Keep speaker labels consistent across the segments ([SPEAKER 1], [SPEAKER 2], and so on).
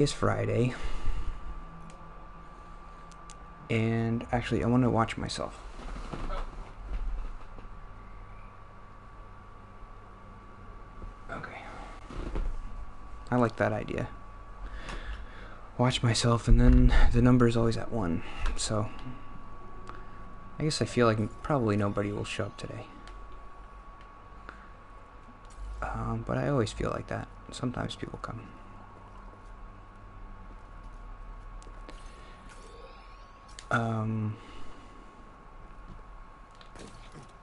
[SPEAKER 1] It's Friday, and actually I want to watch myself. Okay, I like that idea. Watch myself, and then the number is always at 1, so I guess I feel like probably nobody will show up today. But I always feel like that. Sometimes people come.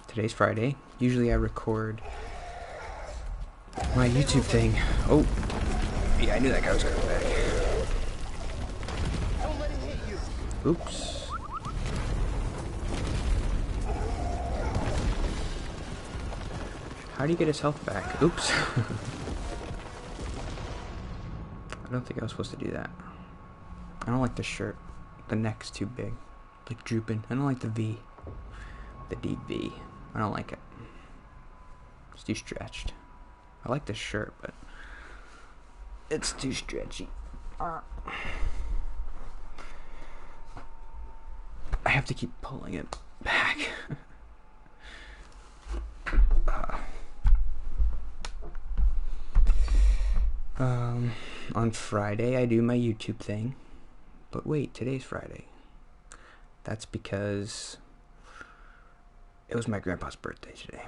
[SPEAKER 1] Today's Friday. Usually I record my YouTube thing. Oh, yeah, I knew that guy was coming back. Oops. How do you get his health back? Oops. I don't think I was supposed to do that. I don't like the shirt. The neck's too big. Like drooping. I don't like the V. The deep V. I don't like it. It's too stretched. I like the shirt, but it's too stretchy. I have to keep pulling it back. On Friday I do my YouTube thing. But wait, today's Friday. That's because it was my grandpa's birthday today.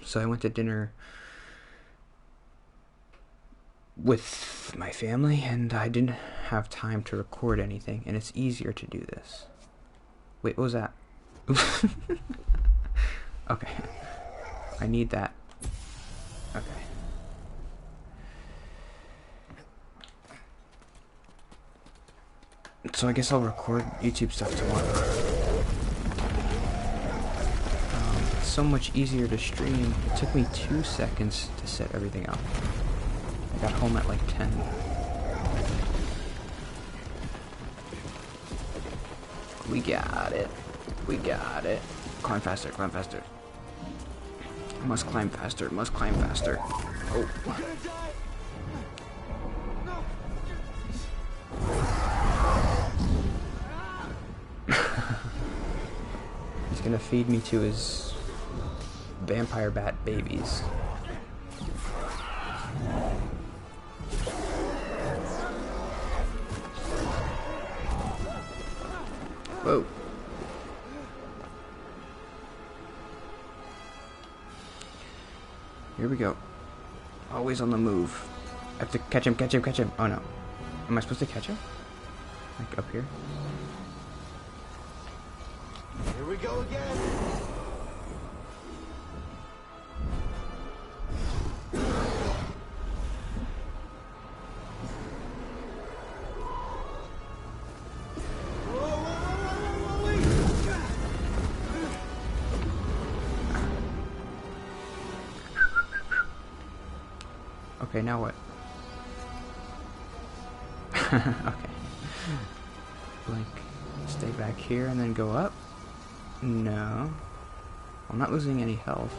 [SPEAKER 1] So I went to dinner with my family, and I didn't have time to record anything, and it's easier to do this. Wait, what was that? Okay. I need that. Okay. So I guess I'll record YouTube stuff tomorrow. It's so much easier to stream. It took me 2 seconds to set everything up. I got home at like 10. We got it. We got it. Climb faster, climb faster. Must climb faster, must climb faster. Oh. He's gonna feed me to his vampire bat babies. Whoa. Here we go. Always on the move. I have to catch him, catch him, catch him. Oh no. Am I supposed to catch him? Like up here?
[SPEAKER 2] Here we go again.
[SPEAKER 1] Okay, now what? Okay. Blink. Stay back here and then go up? No. I'm not losing any health.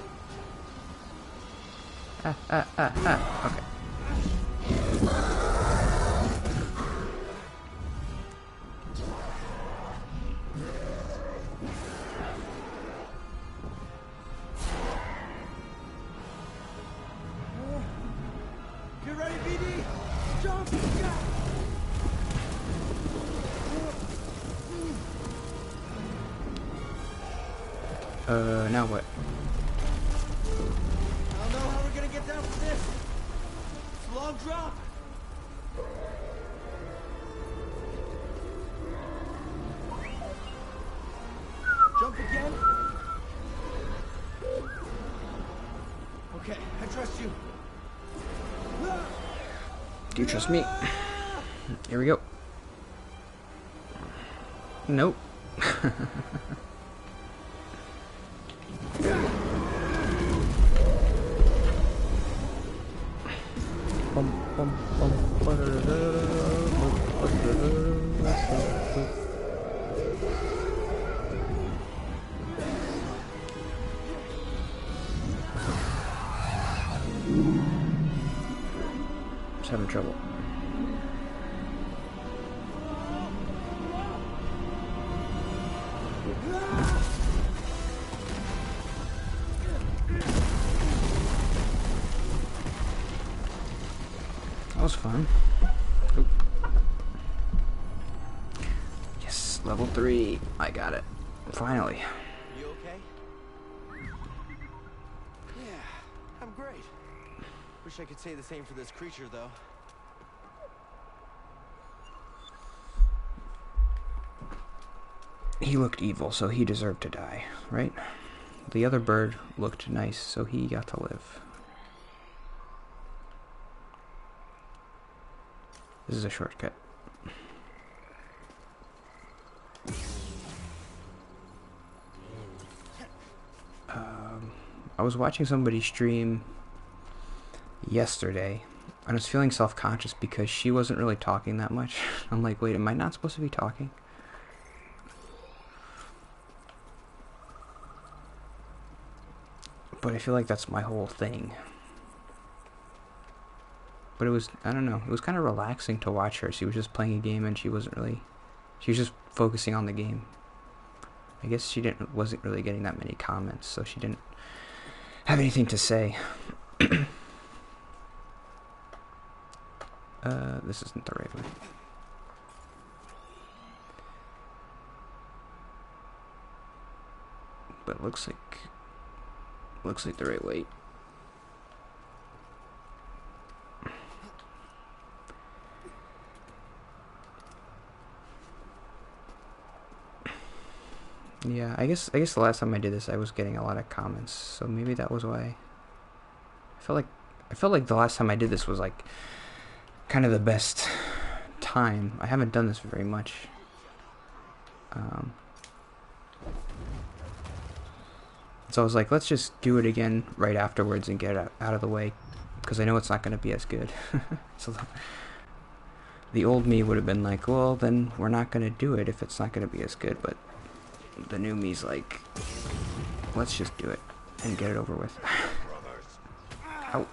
[SPEAKER 1] Okay.
[SPEAKER 2] Get ready, BD! Jump!
[SPEAKER 1] Now what?
[SPEAKER 2] I don't know how we're gonna get down from this. It's a long drop. Jump again. Okay, I trust you.
[SPEAKER 1] Do you trust me? Here we go. Nope. Just having trouble. fun. Oop. Yes, level 3. I got it. Finally.
[SPEAKER 2] You okay? Yeah, I'm great. Wish I could say the same for this creature, though.
[SPEAKER 1] He looked evil, so he deserved to die, right? The other bird looked nice, so he got to live. This is a shortcut. I was watching somebody stream yesterday, and I was feeling self-conscious because she wasn't really talking that much. I'm like, wait, am I not supposed to be talking? But I feel like that's my whole thing. But it was, I don't know, it was kind of relaxing to watch her. She was just playing a game and she was just focusing on the game. I guess she wasn't really getting that many comments, so she didn't have anything to say. This isn't the right way. But it looks like the right way. Yeah, I guess the last time I did this I was getting a lot of comments, so maybe that was why. I felt like the last time I did this was like kind of the best time. I haven't done this very much. So I was like, let's just do it again right afterwards and get it out of the way, because I know it's not going to be as good. So the old me would have been like, well, then we're not going to do it if it's not going to be as good, but the new me's like, let's just do it and get it over with. Ow.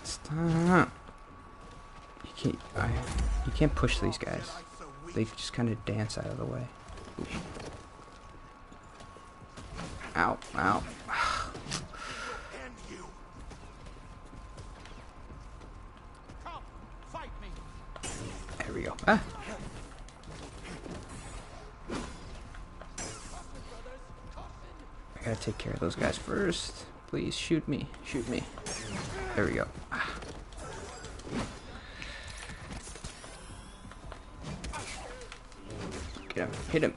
[SPEAKER 1] Stop. You can't push these guys. They just kind of dance out of the way. Ooh. Ow, ow. There we go. Ah. I gotta take care of those guys first. Please shoot me. Shoot me. There we go. Ah. Get him. Hit him.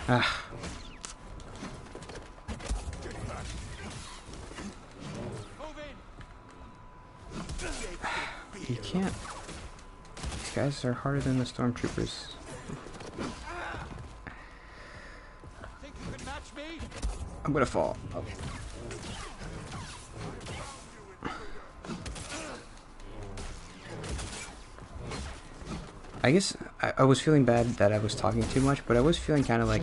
[SPEAKER 1] Ah. You can't. These guys are harder than the stormtroopers. I'm gonna fall. Oh. I guess I was feeling bad that I was talking too much, but I was feeling kind of like,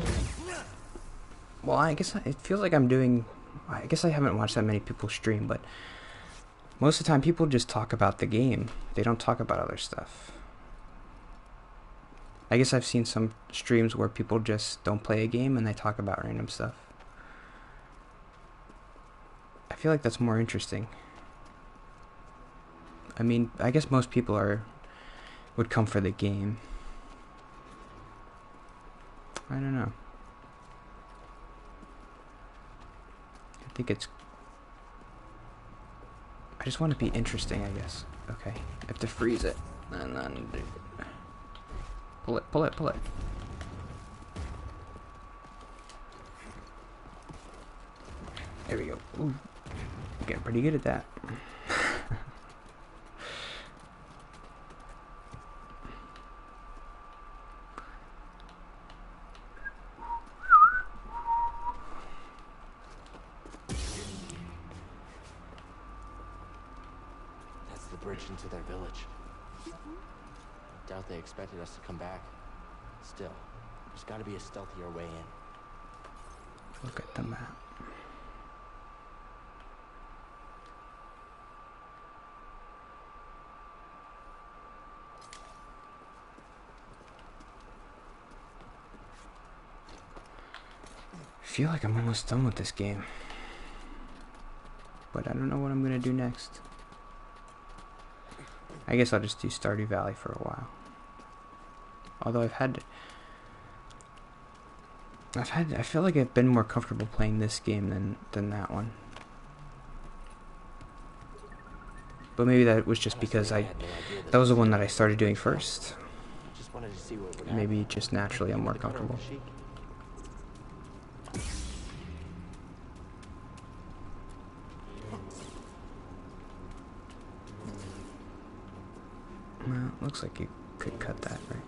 [SPEAKER 1] well, I guess it feels like I'm doing, I guess I haven't watched that many people stream, but most of the time people just talk about the game. They don't talk about other stuff. I guess I've seen some streams where people just don't play a game and they talk about random stuff. I feel like that's more interesting. I mean, I guess most people would come for the game. I don't know. I just want to be interesting, I guess. Okay, I have to freeze it, and then pull it, pull it, pull it. There we go. Ooh, getting pretty good at that.
[SPEAKER 2] Into their village. Doubt they expected us to come back. Still, there's got to be a stealthier way in.
[SPEAKER 1] Look at the map. feel like I'm almost done with this game. But I don't know what I'm gonna do next. I guess I'll just do Stardew Valley for a while. Although I feel like I've been more comfortable playing this game than that one. But maybe that was just because that was the one that I started doing first. Maybe just naturally I'm more comfortable. Well, looks like you could cut that, right?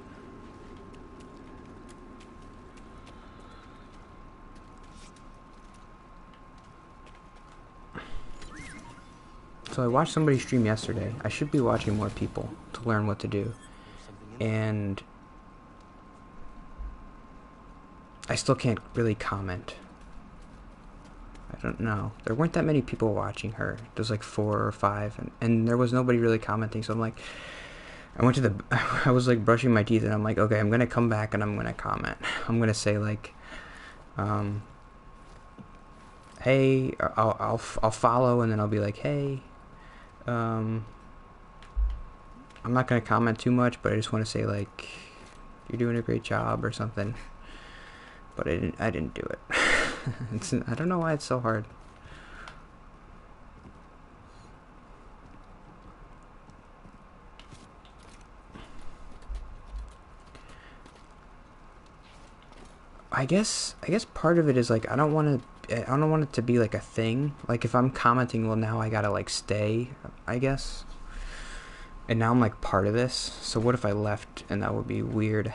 [SPEAKER 1] So I watched somebody stream yesterday. I should be watching more people to learn what to do. And I still can't really comment. I don't know. There weren't that many people watching her. There's like 4 or 5, and there was nobody really commenting. So I'm like, I was like brushing my teeth, and I'm like, okay, I'm gonna come back and I'm gonna comment. I'm gonna say like, hey, I'll follow, and then I'll be like, hey, I'm not gonna comment too much, but I just want to say like, you're doing a great job or something. But I didn't do it. I don't know why it's so hard. I guess part of it is like I don't want it to be like a thing. Like if I'm commenting, well now I gotta like stay, I guess. And now I'm like part of this. So what if I left and that would be weird?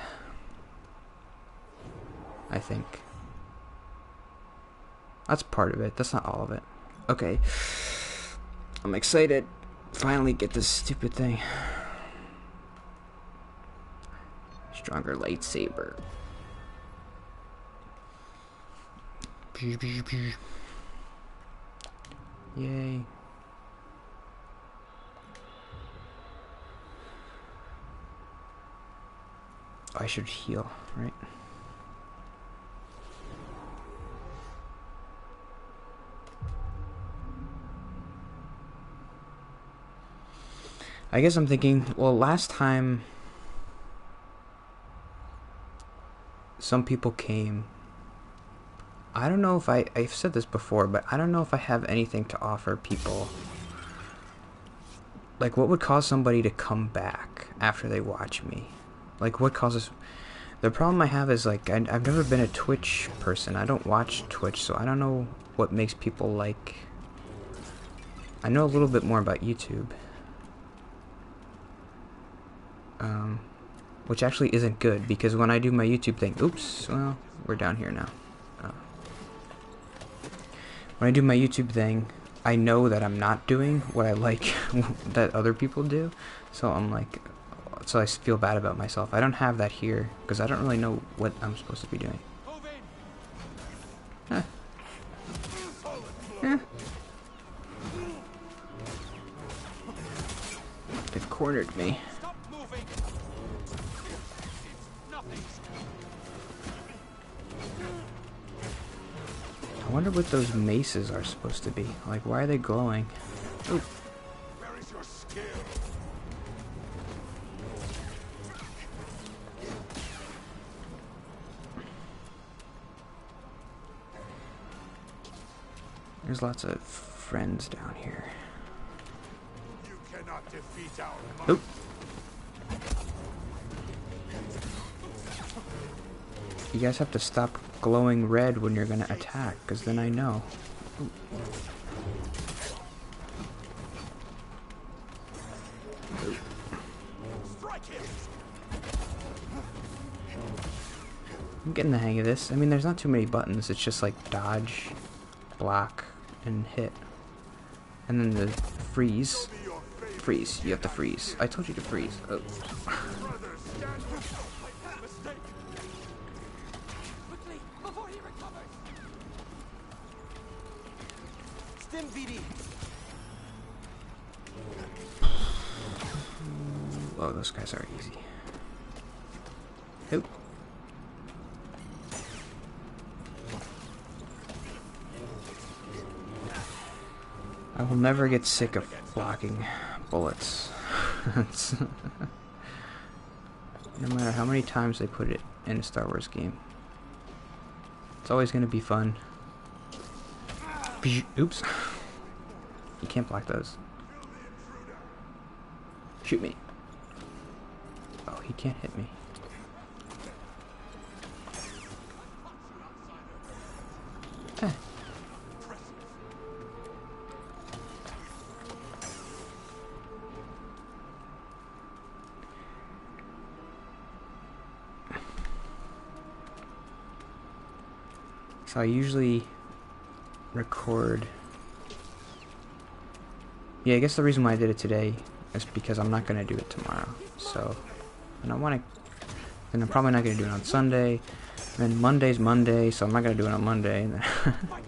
[SPEAKER 1] I think. That's part of it. That's not all of it. Okay. I'm excited. Finally get this stupid thing. Stronger lightsaber. Yay. I should heal, right? I guess I'm thinking, well, last time some people came. I don't know if I've said this before, but I don't know if I have anything to offer people. Like, what would cause somebody to come back after they watch me? Like, what causes... The problem I have is, like, I've never been a Twitch person. I don't watch Twitch, so I don't know what makes people like... I know a little bit more about YouTube. Which actually isn't good, because when I do my YouTube thing... Oops, well, we're down here now. When I do my YouTube thing, I know that I'm not doing what I like that other people do. So I'm like... So I feel bad about myself. I don't have that here, because I don't really know what I'm supposed to be doing. Huh. Yeah. They've cornered me. I wonder what those maces are supposed to be. Like, why are they glowing? Ooh.
[SPEAKER 3] Where is your skill?
[SPEAKER 1] There's lots of friends down here.
[SPEAKER 3] You cannot defeat our might.
[SPEAKER 1] Oop. You guys have to stop glowing red when you're gonna attack, because then I know. Ooh. I'm getting the hang of this. I mean, there's not too many buttons. It's just like dodge, block, and hit. And then the freeze. Freeze. You have to freeze. I told you to freeze. Oh.
[SPEAKER 2] Stim VD.
[SPEAKER 1] Oh, those guys are easy. Oop. I will never get sick of blocking bullets. No matter how many times they put it in a Star Wars game. It's always going to be fun. Oops. You can't block those. Shoot me. Oh, he can't hit me. Eh. So I usually record. Yeah, I guess the reason why I did it today is because I'm not going to do it tomorrow. So, and I want to, and I'm probably not going to do it on Sunday. And then Monday's Monday, so I'm not going to do it on Monday. And then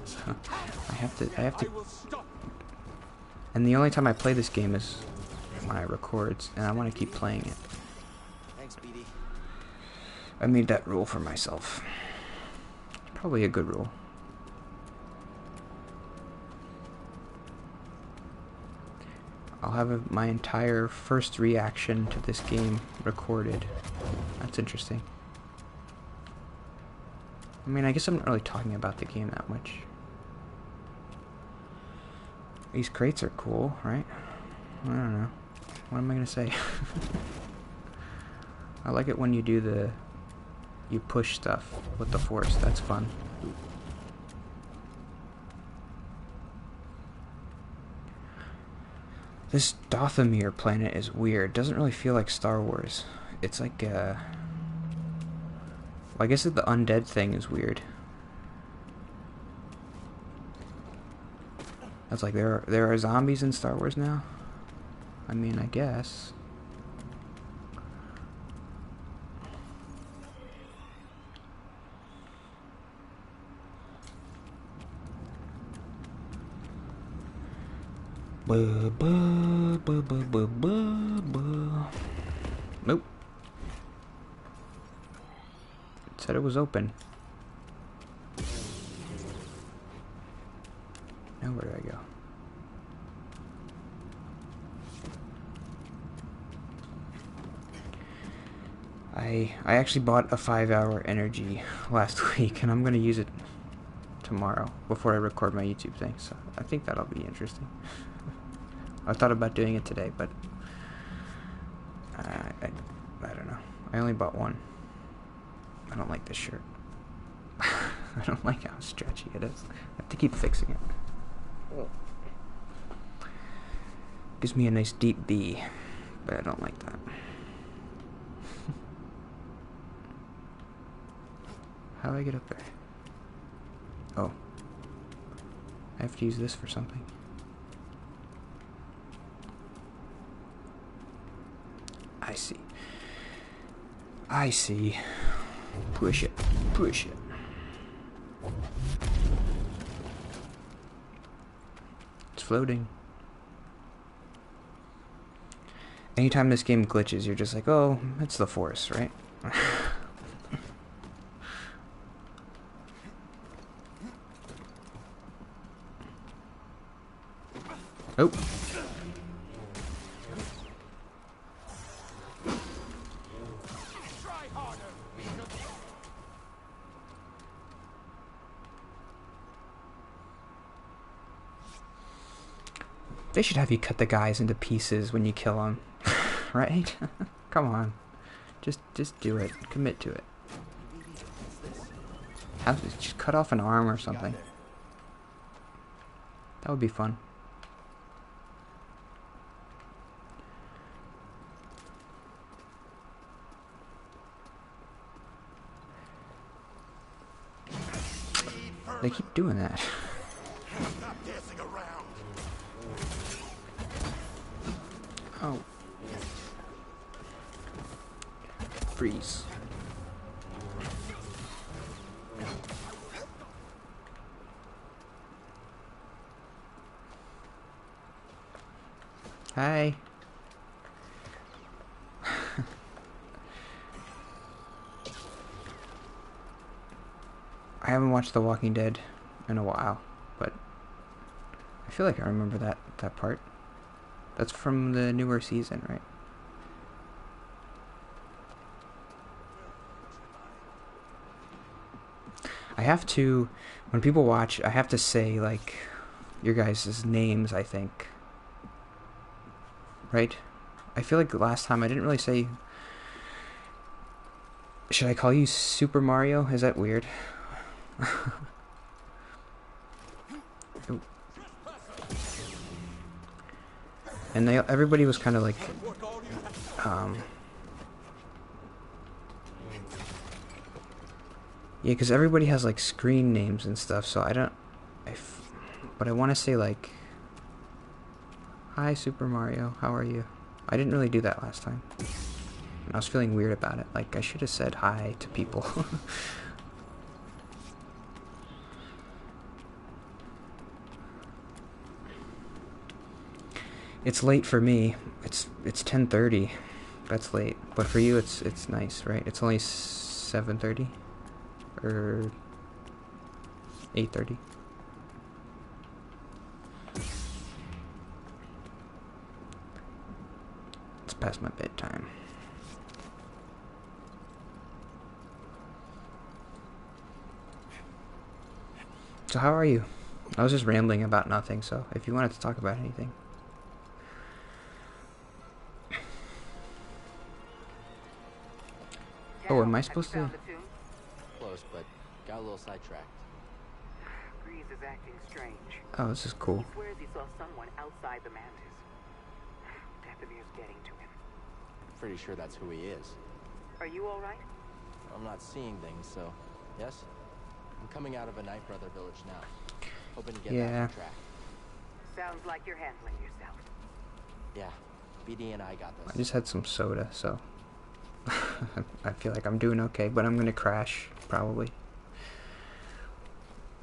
[SPEAKER 1] so I have to. And the only time I play this game is when I record, and I want to keep playing it.
[SPEAKER 2] Thanks, BD.
[SPEAKER 1] I made that rule for myself. Probably a good rule. I'll have my entire first reaction to this game recorded. That's interesting. I mean, I guess I'm not really talking about the game that much. These crates are cool, right? I don't know. What am I gonna say? I like it when you do the... You push stuff with the Force. That's fun. This Dothamir planet is weird. Doesn't really feel like Star Wars. It's like well, I guess the undead thing is weird. That's like there are zombies in Star Wars now? I mean, I guess. Nope. It said it was open. Now where do I go? I actually bought a 5-hour energy last week, and I'm gonna use it tomorrow before I record my YouTube thing. So I think that'll be interesting. I thought about doing it today, but I don't know. I only bought one. I don't like this shirt. I don't like how stretchy it is. I have to keep fixing it. Gives me a nice deep B, but I don't like that. How do I get up there? Oh. I have to use this for something. I see. I see. Push it. Push it. It's floating. Anytime this game glitches, you're just like, oh, it's the Force, right? Oh. They should have you cut the guys into pieces when you kill them, right? Come on, just do it. Commit to it. Just cut off an arm or something. That would be fun. They keep doing that.
[SPEAKER 3] Stop dancing around.
[SPEAKER 1] Oh. Freeze. Hi. I haven't watched The Walking Dead in a while, but I feel like I remember that part. That's from the newer season, right? I have to, when people watch, I have to say, like, your guys' names, I think. Right? I feel like last time I didn't really say... Should I call you Super Mario? Is that weird? Ooh. And everybody was kind of like... yeah, because everybody has, like, screen names and stuff, so I don't... but I want to say, like... Hi, Super Mario, how are you? I didn't really do that last time. And I was feeling weird about it. Like, I should have said hi to people. It's late for me. It's 10:30. That's late. But for you, it's nice, right? It's only 7:30 or 8:30. It's past my bedtime. So how are you? I was just rambling about nothing, so if you wanted to talk about anything. Oh, am I supposed to?
[SPEAKER 2] Close, but got a little sidetracked.
[SPEAKER 4] Grease is acting strange.
[SPEAKER 1] Oh, this is cool.
[SPEAKER 4] He swears he saw someone outside the mantis. Dathomir's getting to him.
[SPEAKER 2] Pretty sure that's who he is.
[SPEAKER 4] Are you all right?
[SPEAKER 2] I'm not seeing things, so yes. I'm coming out of a Night Brother village now. Hoping to get back on track.
[SPEAKER 4] Sounds like you're handling yourself.
[SPEAKER 2] Yeah, BD and I got this.
[SPEAKER 1] I just had some soda, so I feel like I'm doing okay, but I'm gonna crash probably.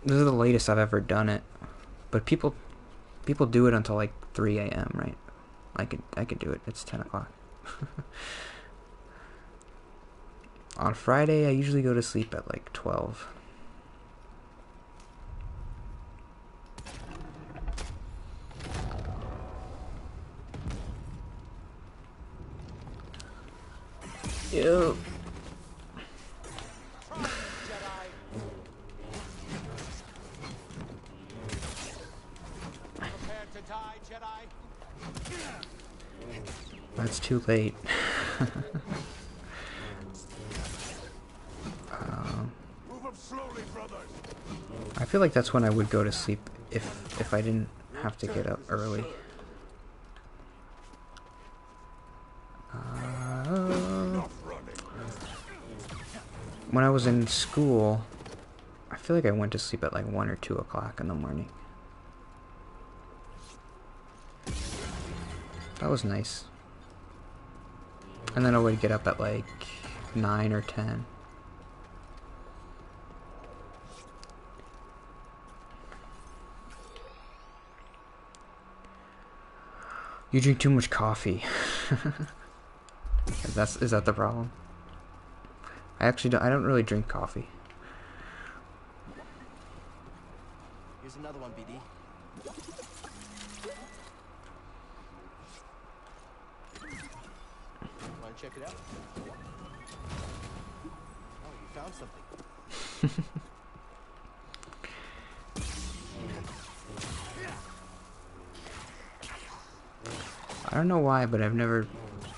[SPEAKER 1] This is the latest I've ever done it, but people do it until like 3 a.m. right? I could do it. It's 10 o'clock. On Friday, I usually go to sleep at like 12. Ew. That's too late. I feel like that's when I would go to sleep if I didn't have to get up early. When I was in school, I feel like I went to sleep at like 1 or 2 o'clock in the morning. That was nice. And then I would get up at like 9 or 10. You drink too much coffee. Is that the problem? I don't really drink coffee.
[SPEAKER 2] Here's another one, BD. Want to check it out? Oh, you found something.
[SPEAKER 1] I don't know why, but I've never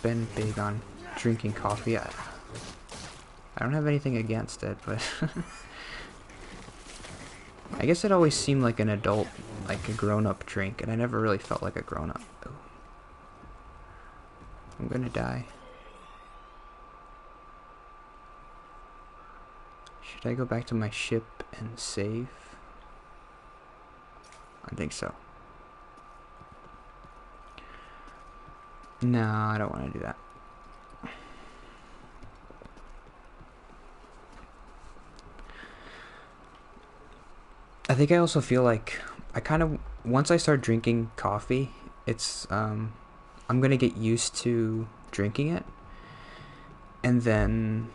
[SPEAKER 1] been big on drinking coffee. I don't have anything against it, but I guess it always seemed like an adult, like a grown-up drink, and I never really felt like a grown-up. I'm gonna die. Should I go back to my ship and save? I think so. No, I don't want to do that. I think I also feel like once I start drinking coffee, it's I'm gonna get used to drinking it, and then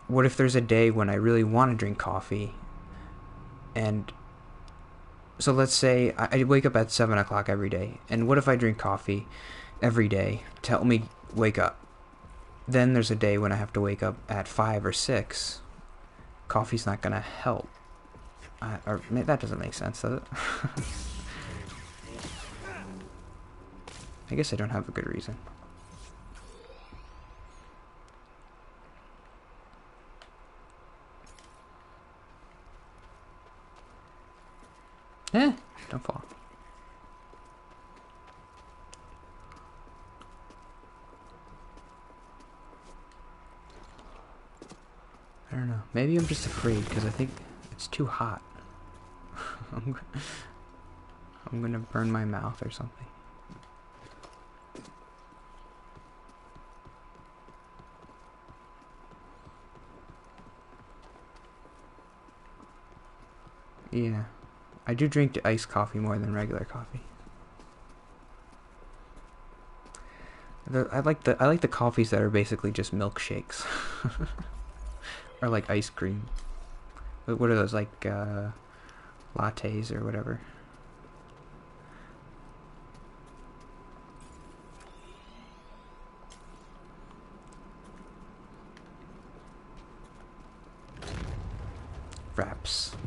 [SPEAKER 1] what if there's a day when I really want to drink coffee and So let's say I wake up at 7 o'clock every day, and what if I drink coffee every day to help me wake up? Then there's a day when I have to wake up at 5 or 6. Coffee's not gonna help. That doesn't make sense, does it? I guess I don't have a good reason. Don't fall. I don't know. Maybe I'm just afraid because I think it's too hot. I'm gonna burn my mouth or something. Yeah. I do drink iced coffee more than regular coffee. I like the coffees that are basically just milkshakes. Or like ice cream. What are those, like lattes or whatever?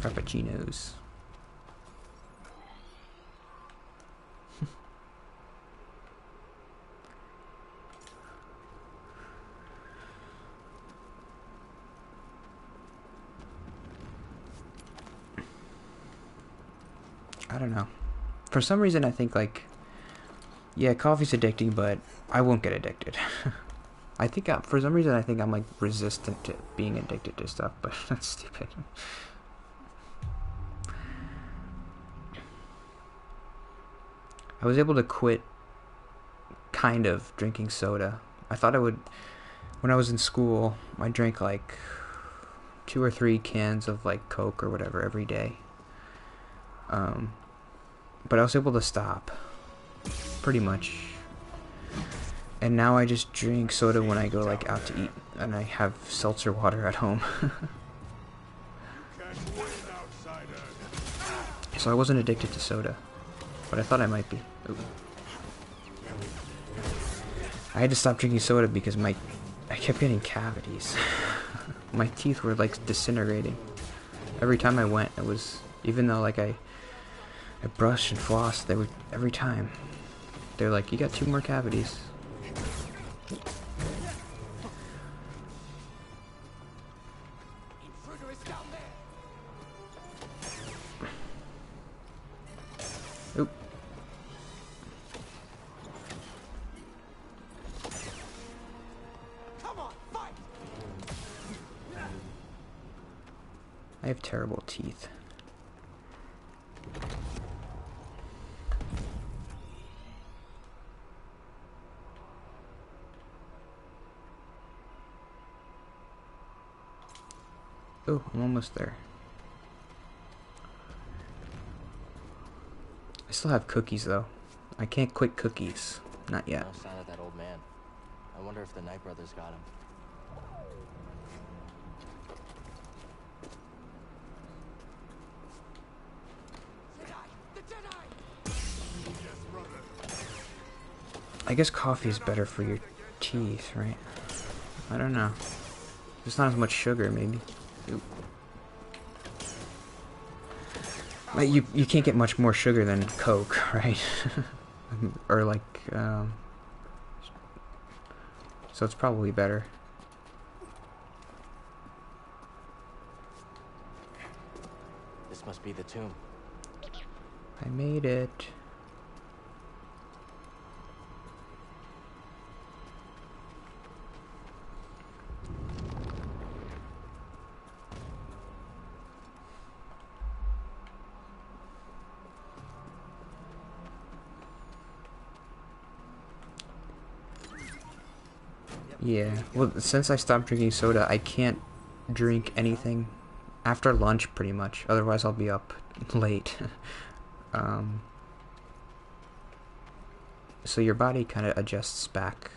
[SPEAKER 1] Frappuccinos. I don't know. For some reason I think like, yeah, coffee's addicting, but I won't get addicted. I think for some reason I think I'm like resistant to being addicted to stuff, but that's stupid. I was able to quit kind of drinking soda. I thought I would. When I was in school, I drank like 2 or 3 cans of like Coke or whatever every day. But I was able to stop pretty much. And now I just drink soda when I go like out to eat, and I have seltzer water at home. So I wasn't addicted to soda, but I thought I might be. Ooh. I had to stop drinking soda because I kept getting cavities. My teeth were like disintegrating. Every time I went, it was, even though like I brushed and flossed, they would, every time they're like, you got 2 more cavities. Oop. I have terrible teeth. Oh, I'm almost there. I still have cookies though. I can't quit cookies. Not yet.
[SPEAKER 2] No sign of that old man. I wonder if the Knight brothers got him.
[SPEAKER 1] I guess coffee is better for your teeth, right? I don't know. There's not as much sugar, maybe. Oop. Like you can't get much more sugar than Coke, right? Or like, so it's probably better.
[SPEAKER 2] This must be the tomb.
[SPEAKER 1] I made it. Yeah, well, since I stopped drinking soda, I can't drink anything after lunch, pretty much. Otherwise, I'll be up late. So your body kind of adjusts back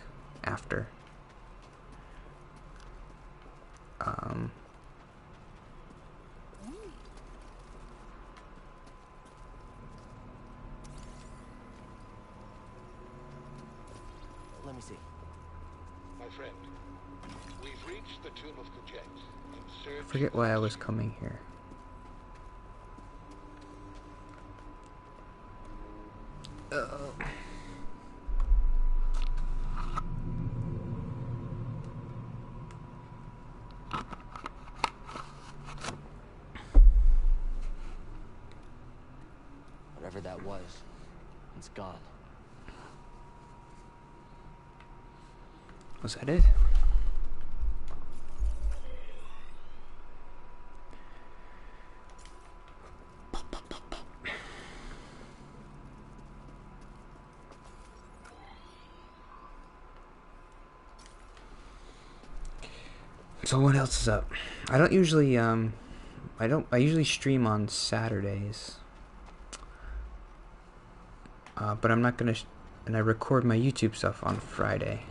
[SPEAKER 1] after.
[SPEAKER 2] see.
[SPEAKER 3] My friend, we've reached the tomb of Kujet.
[SPEAKER 1] I forget why I was coming here.
[SPEAKER 2] Whatever that was, it's gone.
[SPEAKER 1] Was that it? So what else is up? I don't usually I usually stream on Saturdays. But I'm not gonna and I record my YouTube stuff on Friday.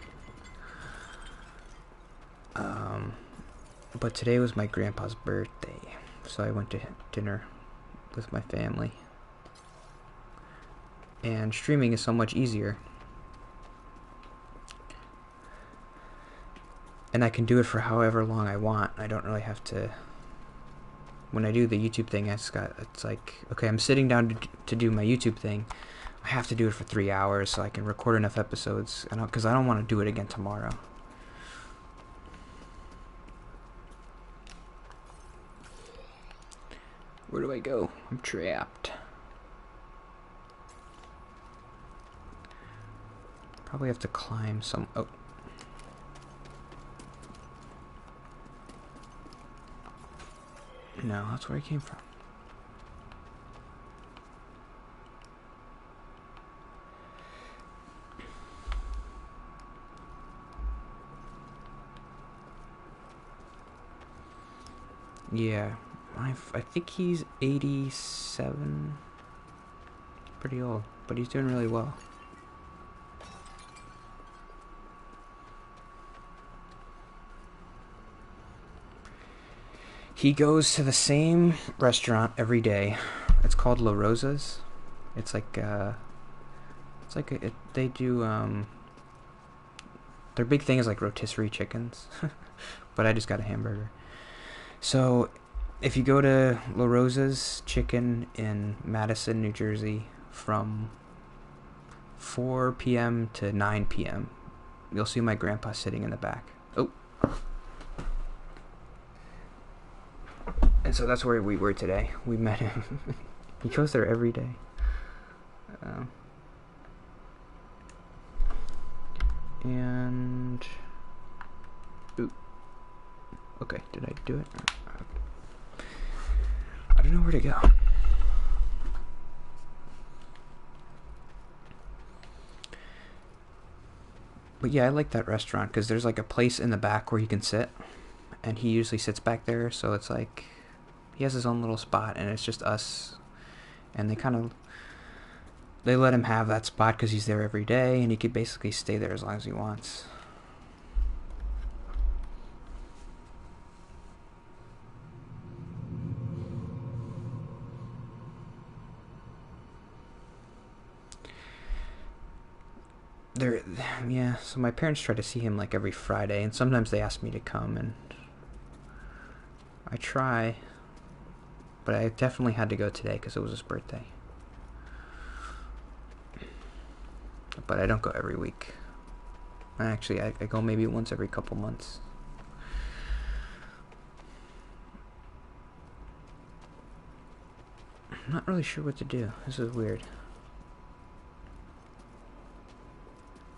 [SPEAKER 1] But today was my grandpa's birthday, so I went to dinner with my family. And streaming is so much easier. And I can do it for however long I want. I don't really have to... When I do the YouTube thing, it's like, okay, I'm sitting down to do my YouTube thing. I have to do it for 3 hours so I can record enough episodes, because I don't want to do it again tomorrow. Where do I go? I'm trapped. Probably have to climb some... Oh. No, that's where I came from. Yeah, I think he's 87. Pretty old, but he's doing really well. He goes to the same restaurant every day. It's called La Rosa's. It's like they do their big thing is like rotisserie chickens, but I just got a hamburger. So if you go to La Rosa's Chicken in Madison, New Jersey, from 4 p.m. to 9 p.m., you'll see my grandpa sitting in the back. Oh. And so that's where we were today. We met him. He goes there every day. And... Ooh. Okay, did I do it? I don't know where to go. But yeah, I like that restaurant because there's like a place in the back where you can sit, and he usually sits back there, so it's like he has his own little spot, and it's just us, and they let him have that spot because he's there every day, and he could basically stay there as long as he wants. Yeah, so my parents try to see him like every Friday, and sometimes they ask me to come, and I try, but I definitely had to go today because it was his birthday. But I don't go every week. Actually, I go maybe once every couple months. I'm not really sure what to do. This is weird.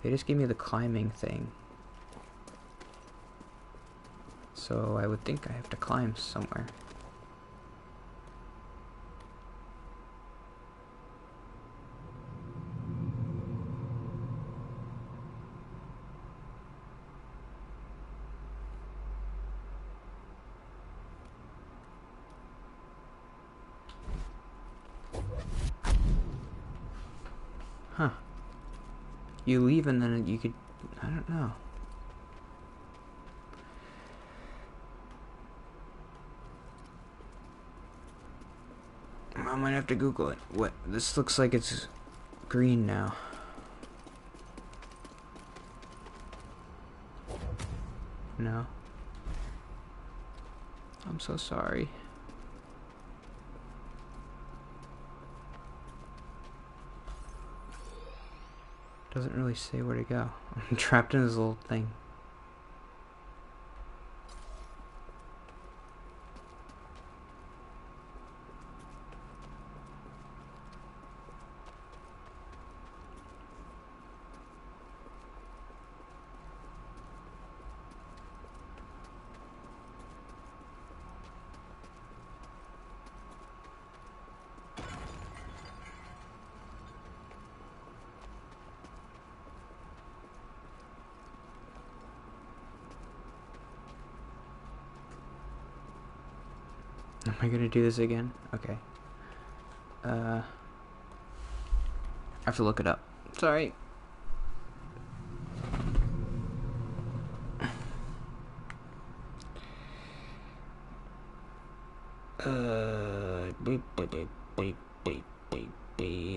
[SPEAKER 1] They just gave me the climbing thing. So I would think I have to climb somewhere. Huh. You leave and then you could... I don't know. I might have to Google it. What? This looks like it's green now. No. I'm so sorry. Doesn't really say where to go. I'm trapped in this little thing. Am I gonna do this again? Okay. I have to look it up. Sorry.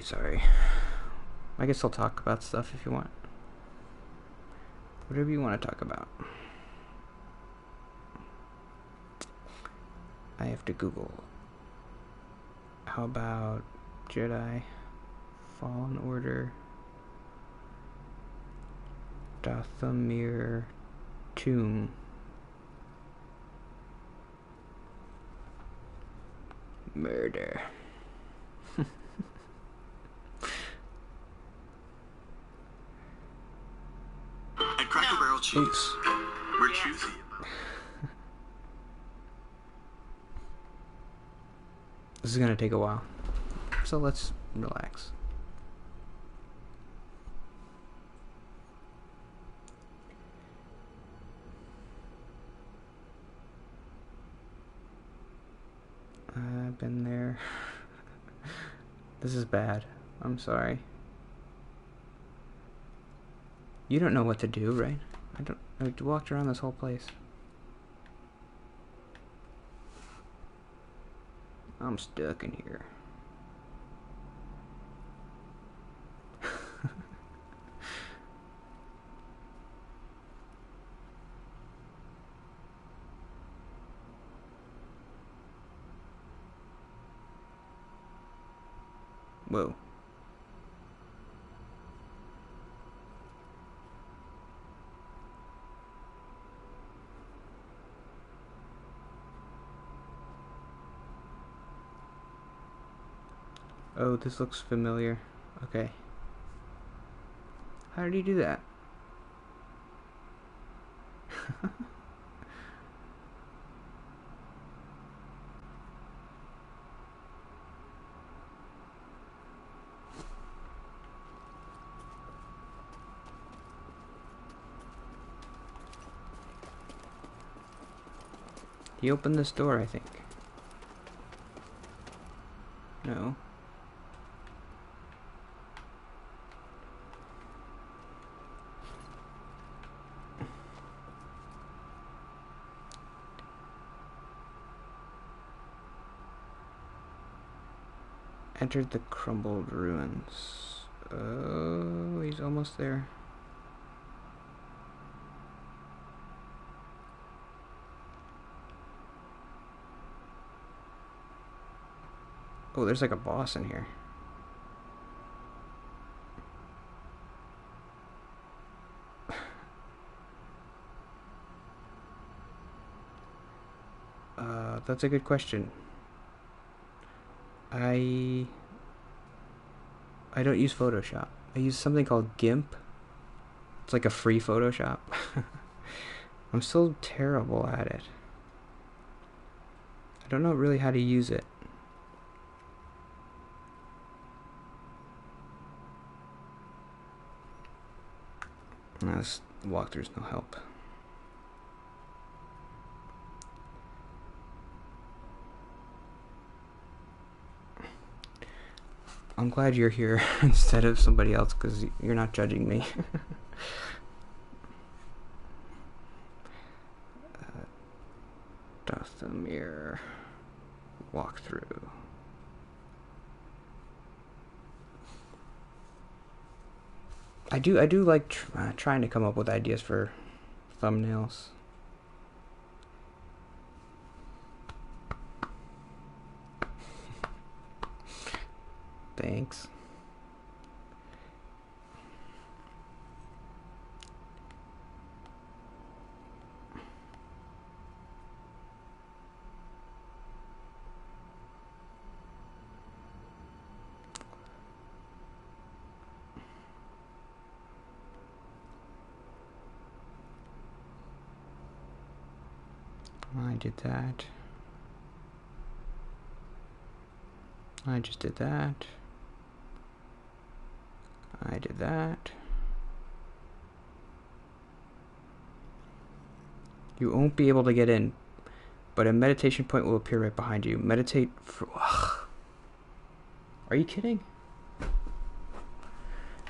[SPEAKER 1] Sorry. I guess I'll talk about stuff if you want. Whatever you want to talk about. I have to Google. How about Jedi Fallen Order Dathomir Tomb Murder.
[SPEAKER 5] And Cracker Barrel cheese.
[SPEAKER 1] Oops.
[SPEAKER 5] We're choosy.
[SPEAKER 1] This is gonna take a while, so let's relax. I've been there. This is bad. I'm sorry. You don't know what to do, right? I walked around this whole place. I'm stuck in here. Whoa. Oh, this looks familiar. Okay. How did he do that? He opened this door, I think. No. Entered the crumbled ruins. Oh, he's almost there. Oh, there's like a boss in here. That's a good question. I don't use Photoshop. I use something called GIMP. It's like a free Photoshop. I'm still terrible at it. I don't know really how to use it. This walkthrough's no help. I'm glad you're here instead of somebody else because you're not judging me. Dathomir walkthrough. I do like trying to come up with ideas for thumbnails. Thanks. I did that. I just did that. I did that. You won't be able to get in, but a meditation point will appear right behind you. Meditate for... Ugh. Are you kidding?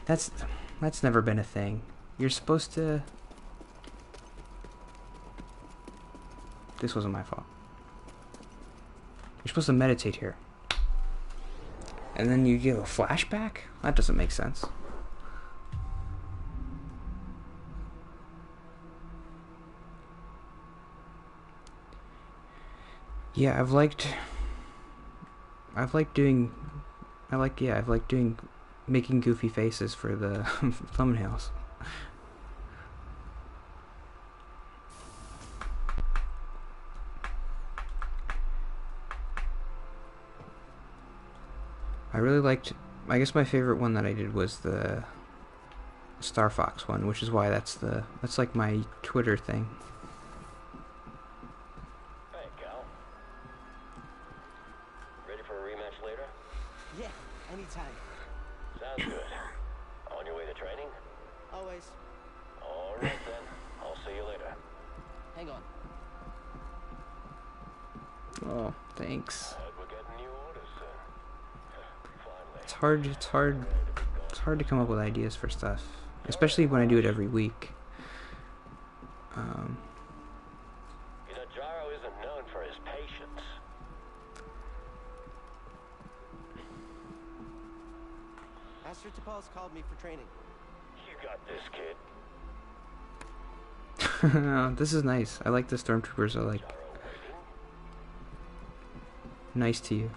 [SPEAKER 1] That's never been a thing. You're supposed to... This wasn't my fault. You're supposed to meditate here. And then you get a flashback? That doesn't make sense. Yeah, I've liked doing making goofy faces for the thumbnails. I really liked, I guess my favorite one that I did was the Star Fox one, which is why that's like my Twitter thing.
[SPEAKER 6] Hey, Cal. Ready for a rematch later?
[SPEAKER 2] Yeah, anytime.
[SPEAKER 6] Sounds good. On your way to training?
[SPEAKER 2] Always.
[SPEAKER 6] All right then. I'll see you later.
[SPEAKER 2] Hang on.
[SPEAKER 1] Oh, thanks.
[SPEAKER 6] We're getting new orders soon. Finally.
[SPEAKER 1] It's hard to come up with ideas for stuff, especially when I do it every week.
[SPEAKER 6] You know, Jaro isn't known for his patience.
[SPEAKER 2] Master T'Pol's called me for training.
[SPEAKER 6] You got this, kid.
[SPEAKER 1] This is nice. I like the stormtroopers are like
[SPEAKER 6] Jaro waiting.
[SPEAKER 1] nice to you.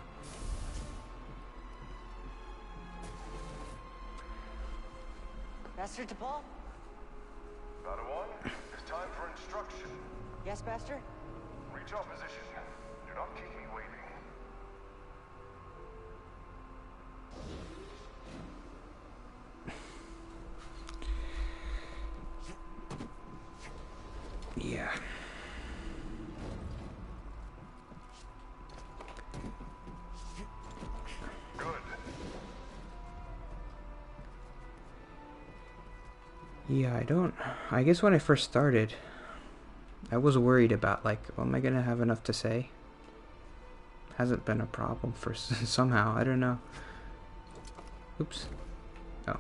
[SPEAKER 2] Master T'Pol?
[SPEAKER 7] Padawan, it's time for instruction.
[SPEAKER 2] Yes, Master?
[SPEAKER 7] Reach our position. Do not keep me waiting.
[SPEAKER 1] Yeah.
[SPEAKER 7] Good.
[SPEAKER 1] Yeah, I guess when I first started, I was worried about, like, well, am I gonna have enough to say? Hasn't been a problem for somehow, I don't know. Oops. Oh.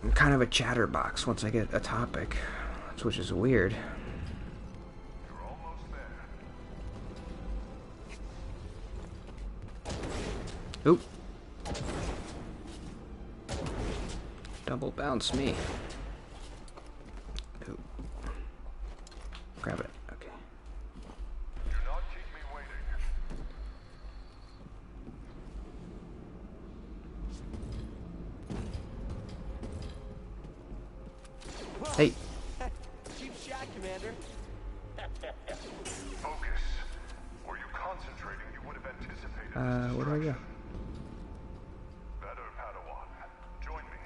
[SPEAKER 1] I'm kind of a chatterbox once I get a topic, which is weird.
[SPEAKER 7] You're almost there.
[SPEAKER 1] Oop. Double bounce me. Oop. Grab it. Okay.
[SPEAKER 7] Do not keep me waiting.
[SPEAKER 1] Hey.
[SPEAKER 2] Cheap shot, Commander.
[SPEAKER 7] Focus. Were you concentrating, you would have anticipated this
[SPEAKER 1] Where do I go?
[SPEAKER 7] distraction. Better, Padawan. Join me.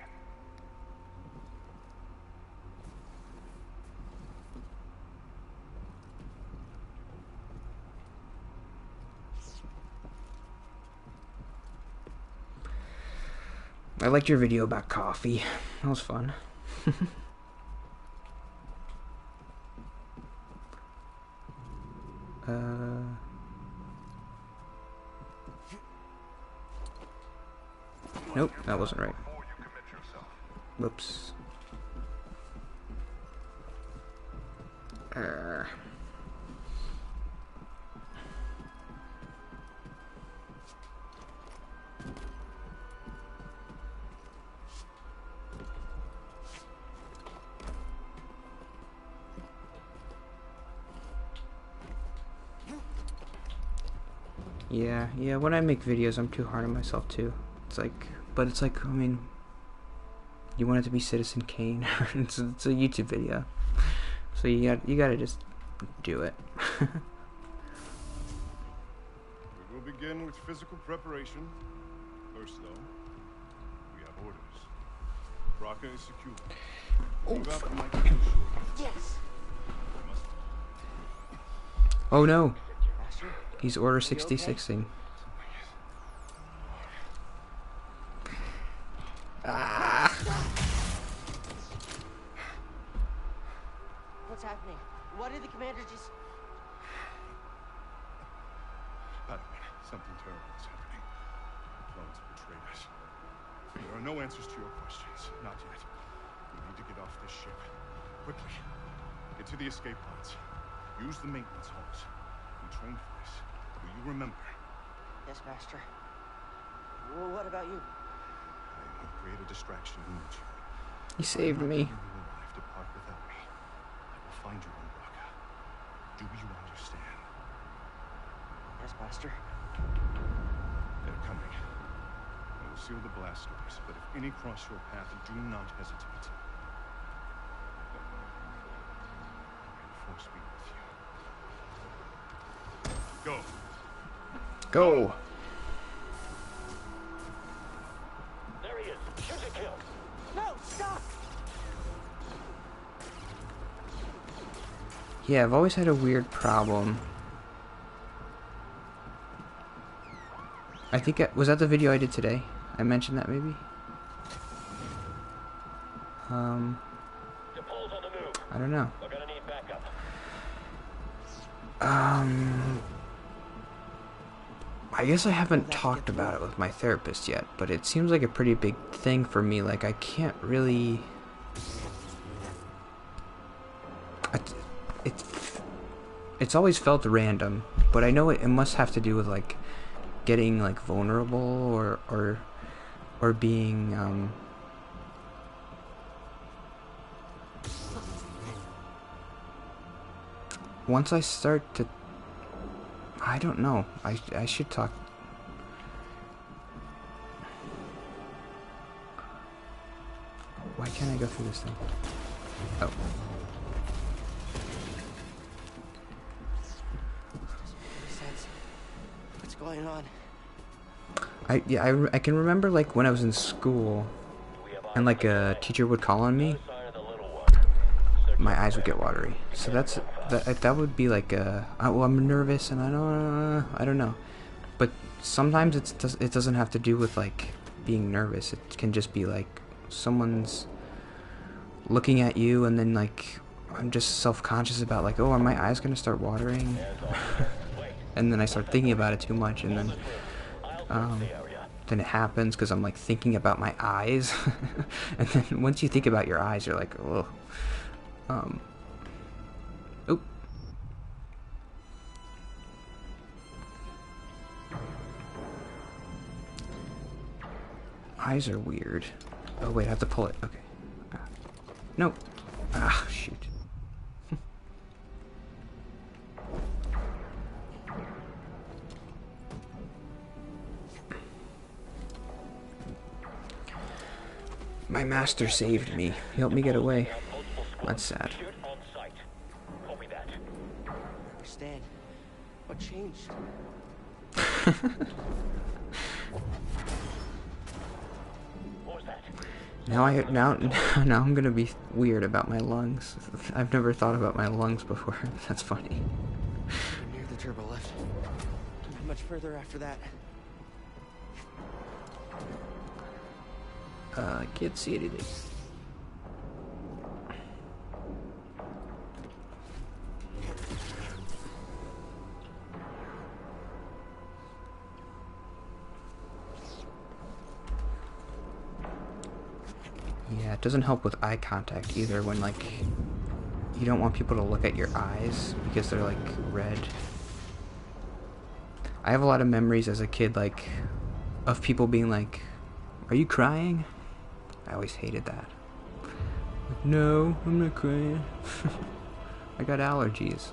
[SPEAKER 1] I liked your video about coffee. That was fun. Nope, that wasn't right.
[SPEAKER 7] Before you commit yourself.
[SPEAKER 1] Whoops. Yeah, when I make videos, I'm too hard on myself too. But it's like, I mean, you want it to be Citizen Kane. it's a YouTube video. So you gotta just do it.
[SPEAKER 7] We will begin with physical preparation. First, though, we have orders. Raka is secure. Move out the microphone shortly.
[SPEAKER 2] Yes.
[SPEAKER 1] Oh no,
[SPEAKER 2] Master,
[SPEAKER 1] he's Order
[SPEAKER 2] you okay?
[SPEAKER 1] 66ing.
[SPEAKER 2] What's happening? Why did the commander just...
[SPEAKER 7] Padawan, something terrible is happening. The clones have betrayed us. There are no answers to your questions. Not yet. We need to get off this ship. Quickly. Get to the escape pods. Use the maintenance halls. We trained for this. Do you remember?
[SPEAKER 2] Yes, Master. Well, what about you?
[SPEAKER 7] I will create a distraction and meet you.
[SPEAKER 1] He saved me.
[SPEAKER 7] You will alive to part without me. I will find you on Raka. Do you understand?
[SPEAKER 2] Yes, Master.
[SPEAKER 7] They're coming. I will seal the blast doors, but if any cross your path, do not hesitate. May the force be with you. Go.
[SPEAKER 1] Go.
[SPEAKER 6] There he is. Shoot to kill.
[SPEAKER 2] No, stop!
[SPEAKER 1] Yeah, I've always had a weird problem. I think was that the video I did today? I mentioned that maybe.
[SPEAKER 6] Deploy's on the move.
[SPEAKER 1] I don't know.
[SPEAKER 6] We're gonna need backup.
[SPEAKER 1] I guess I haven't talked about it with my therapist yet, but it seems like a pretty big thing for me. Like, I can't really... It's always felt random, but I know it must have to do with, like, getting, like, vulnerable or being, once I start to... I don't know. I should talk... Why can't I go through this thing? Oh.
[SPEAKER 2] Sense. What's going on?
[SPEAKER 1] I can remember, like, when I was in school and, like, a teacher would call on me, my eyes would get watery. So that would be like well, I'm nervous and I don't know. But sometimes it doesn't have to do with, like, being nervous. It can just be like someone's looking at you and then, like, I'm just self-conscious about, like, oh, are my eyes gonna start watering? And then I start thinking about it too much, and then it happens because I'm, like, thinking about my eyes. And then once you think about your eyes, you're like, oh. Oop. Eyes are weird. Oh wait, I have to pull it. Okay. No. Ah, shoot. My master saved me. He helped me get away. That's sad.
[SPEAKER 2] I understand. What changed?
[SPEAKER 6] What was that?
[SPEAKER 1] Now I'm gonna be weird about my lungs. I've never thought about my lungs before. That's funny.
[SPEAKER 2] We're near the turbo lift. Not much further after that.
[SPEAKER 1] I can't see anything. Yeah, it doesn't help with eye contact either when, like, you don't want people to look at your eyes because they're, like, red. I have a lot of memories as a kid, like, of people being like, "Are you crying?" I always hated that. Like, no, I'm not crying. I got allergies.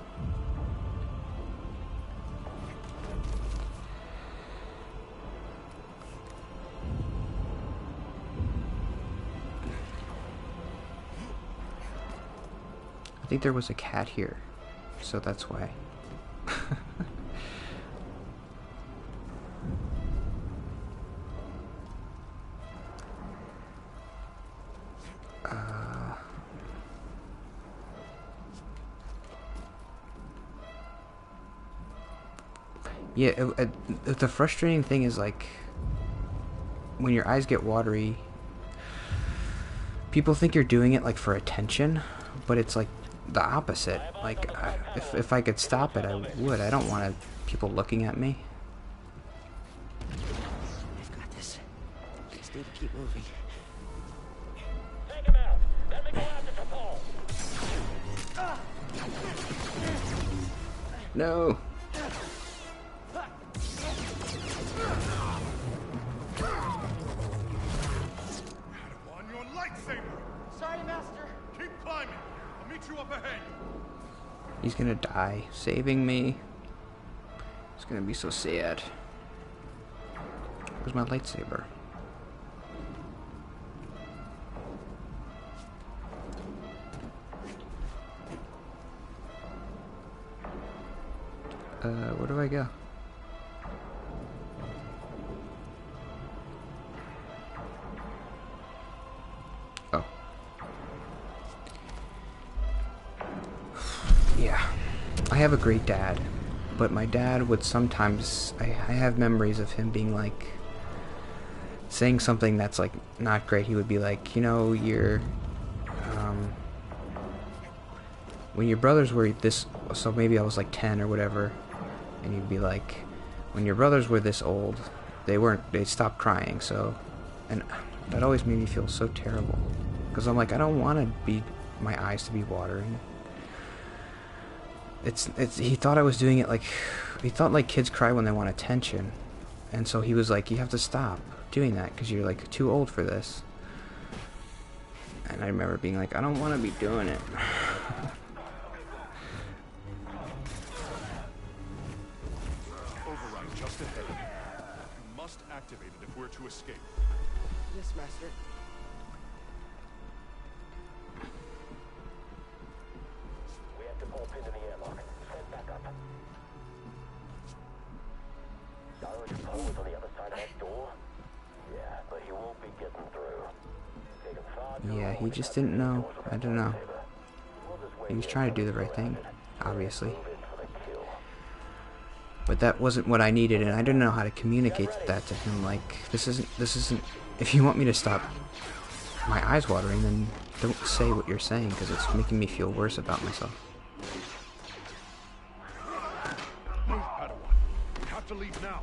[SPEAKER 1] think there was a cat here, so that's why. Yeah, the frustrating thing is, like, when your eyes get watery, people think you're doing it, like, for attention, but it's, like, the opposite. Like, if I could stop it, I would. I don't want people looking at me.
[SPEAKER 2] I've got this. Just need to keep moving.
[SPEAKER 6] Take him out. Let me go after Capone.
[SPEAKER 1] No.
[SPEAKER 7] On your lightsaber!
[SPEAKER 2] Sorry, Master.
[SPEAKER 7] Keep climbing. I'll meet you up ahead.
[SPEAKER 1] He's gonna die, saving me. It's gonna be so sad. Where's my lightsaber? Where do I go? Oh. Yeah. I have a great dad, but my dad would sometimes, I have memories of him being like, saying something that's like not great. He would be like, you know, when your brothers were this, so maybe I was like 10 or whatever, and he'd be like, when your brothers were this old, they stopped crying, so, and that always made me feel so terrible, because I'm like, I don't want to be, my eyes to be watering. He thought I was doing it like, he thought like kids cry when they want attention, and so he was like, you have to stop doing that, because you're like too old for this. And I remember being like, I don't want to be doing it.
[SPEAKER 7] Override just ahead. You must activate it if we're to escape.
[SPEAKER 2] Yes, Master.
[SPEAKER 6] We have to pull pin in the airlock. Send back up. Gyro Capone is on the other side of that door. Yeah, but he won't be getting through. Taking far too
[SPEAKER 1] Yeah,
[SPEAKER 6] long
[SPEAKER 1] he
[SPEAKER 6] to
[SPEAKER 1] just
[SPEAKER 6] get
[SPEAKER 1] didn't know.
[SPEAKER 6] doors
[SPEAKER 1] I don't know.
[SPEAKER 6] We'll just wait
[SPEAKER 1] He was
[SPEAKER 6] here
[SPEAKER 1] trying to do
[SPEAKER 6] until
[SPEAKER 1] the right thing, obviously.
[SPEAKER 6] move in for the kill.
[SPEAKER 1] But that wasn't what I needed, and I didn't know how to communicate that to him. Like, this isn't, if you want me to stop my eyes watering, then don't say what you're saying, because it's making me feel worse about myself.
[SPEAKER 7] Move, Padawan. We have to leave now.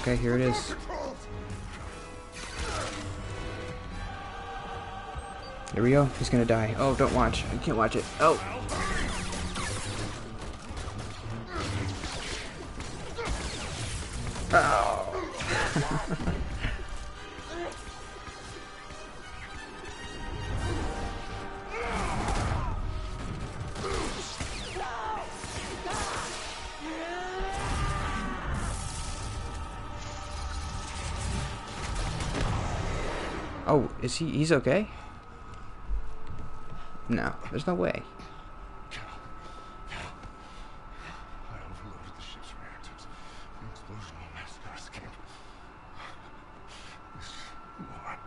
[SPEAKER 1] Okay, here it is. Here we go. He's gonna die. Oh, don't watch. You can't watch it. Oh. Oh. Oh, is he's okay? No, there's no way.
[SPEAKER 7] I overloaded the ship's reactors. The explosion will mask our escape. This war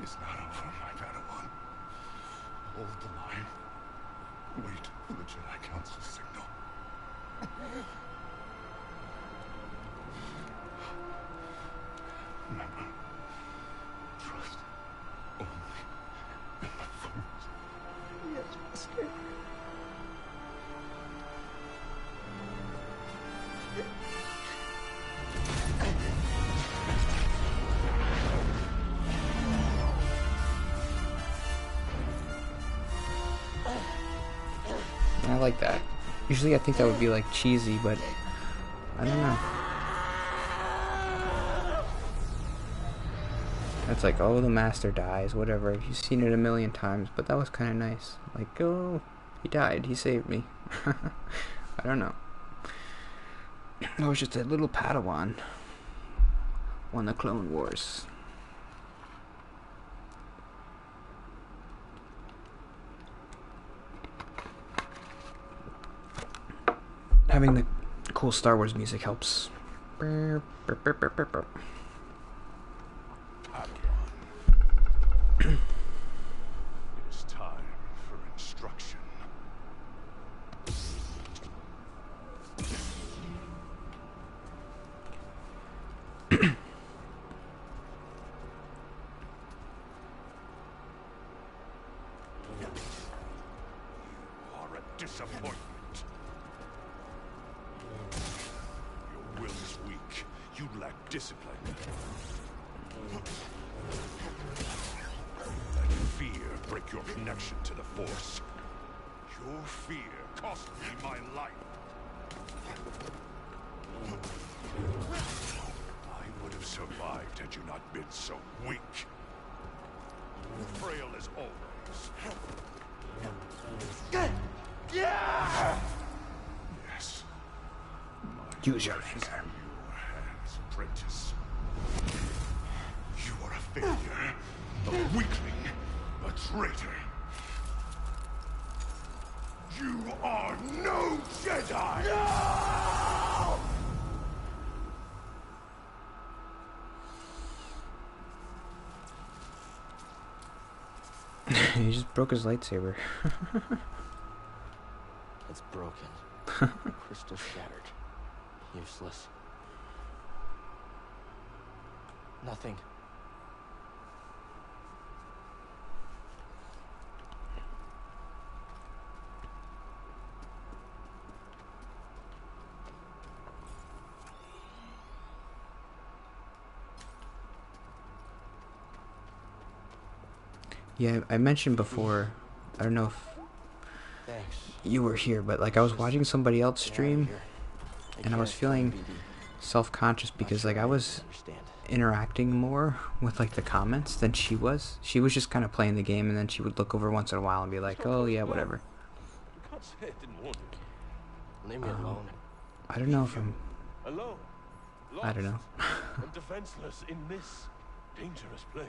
[SPEAKER 7] is not over, my Padawan. Hold the line. Wait for the Jedi Council signal. Remember, trust only in the Force.
[SPEAKER 2] Yes, Master.
[SPEAKER 1] I like that. Usually I think that would be like cheesy, but I don't know. It's like, oh, the master dies, whatever. You've seen it a million times, but that was kind of nice. Like, oh, he died, he saved me. I don't know. It was just a little Padawan. Won the Clone Wars. Having the cool Star Wars music helps.
[SPEAKER 7] Padawan. It is time for instruction. You are a disappointment. Your will is weak. You lack discipline. Let fear break your connection to the Force. Your fear cost me my life. I would have survived had you not been so weak. Frail as always. Yes.
[SPEAKER 1] Use your
[SPEAKER 7] Life is
[SPEAKER 1] anger.
[SPEAKER 7] in your hands, apprentice. You are a failure, a weakling, a traitor. You are no Jedi! No!
[SPEAKER 1] He just broke his lightsaber.
[SPEAKER 2] It's broken. Crystal shattered. Useless. Nothing.
[SPEAKER 1] Yeah, I mentioned before, I don't know if
[SPEAKER 2] Thanks.
[SPEAKER 1] you were here, but like I was watching somebody else
[SPEAKER 2] Get out of
[SPEAKER 1] stream,
[SPEAKER 2] here.
[SPEAKER 1] and I was
[SPEAKER 2] can't blame
[SPEAKER 1] feeling
[SPEAKER 2] BD.
[SPEAKER 1] self-conscious
[SPEAKER 2] Not
[SPEAKER 1] because
[SPEAKER 2] sure
[SPEAKER 1] like I
[SPEAKER 2] I
[SPEAKER 1] was
[SPEAKER 2] understand.
[SPEAKER 1] interacting more with like the comments than she was. She was just kind of playing the game, and then she would look over once in a while and be like, oh yeah, whatever.
[SPEAKER 7] You can't say I didn't warn you.
[SPEAKER 2] Leave me alone.
[SPEAKER 1] I don't know if I'm,
[SPEAKER 7] Alone.
[SPEAKER 1] I don't know.
[SPEAKER 7] And defenseless in this dangerous place.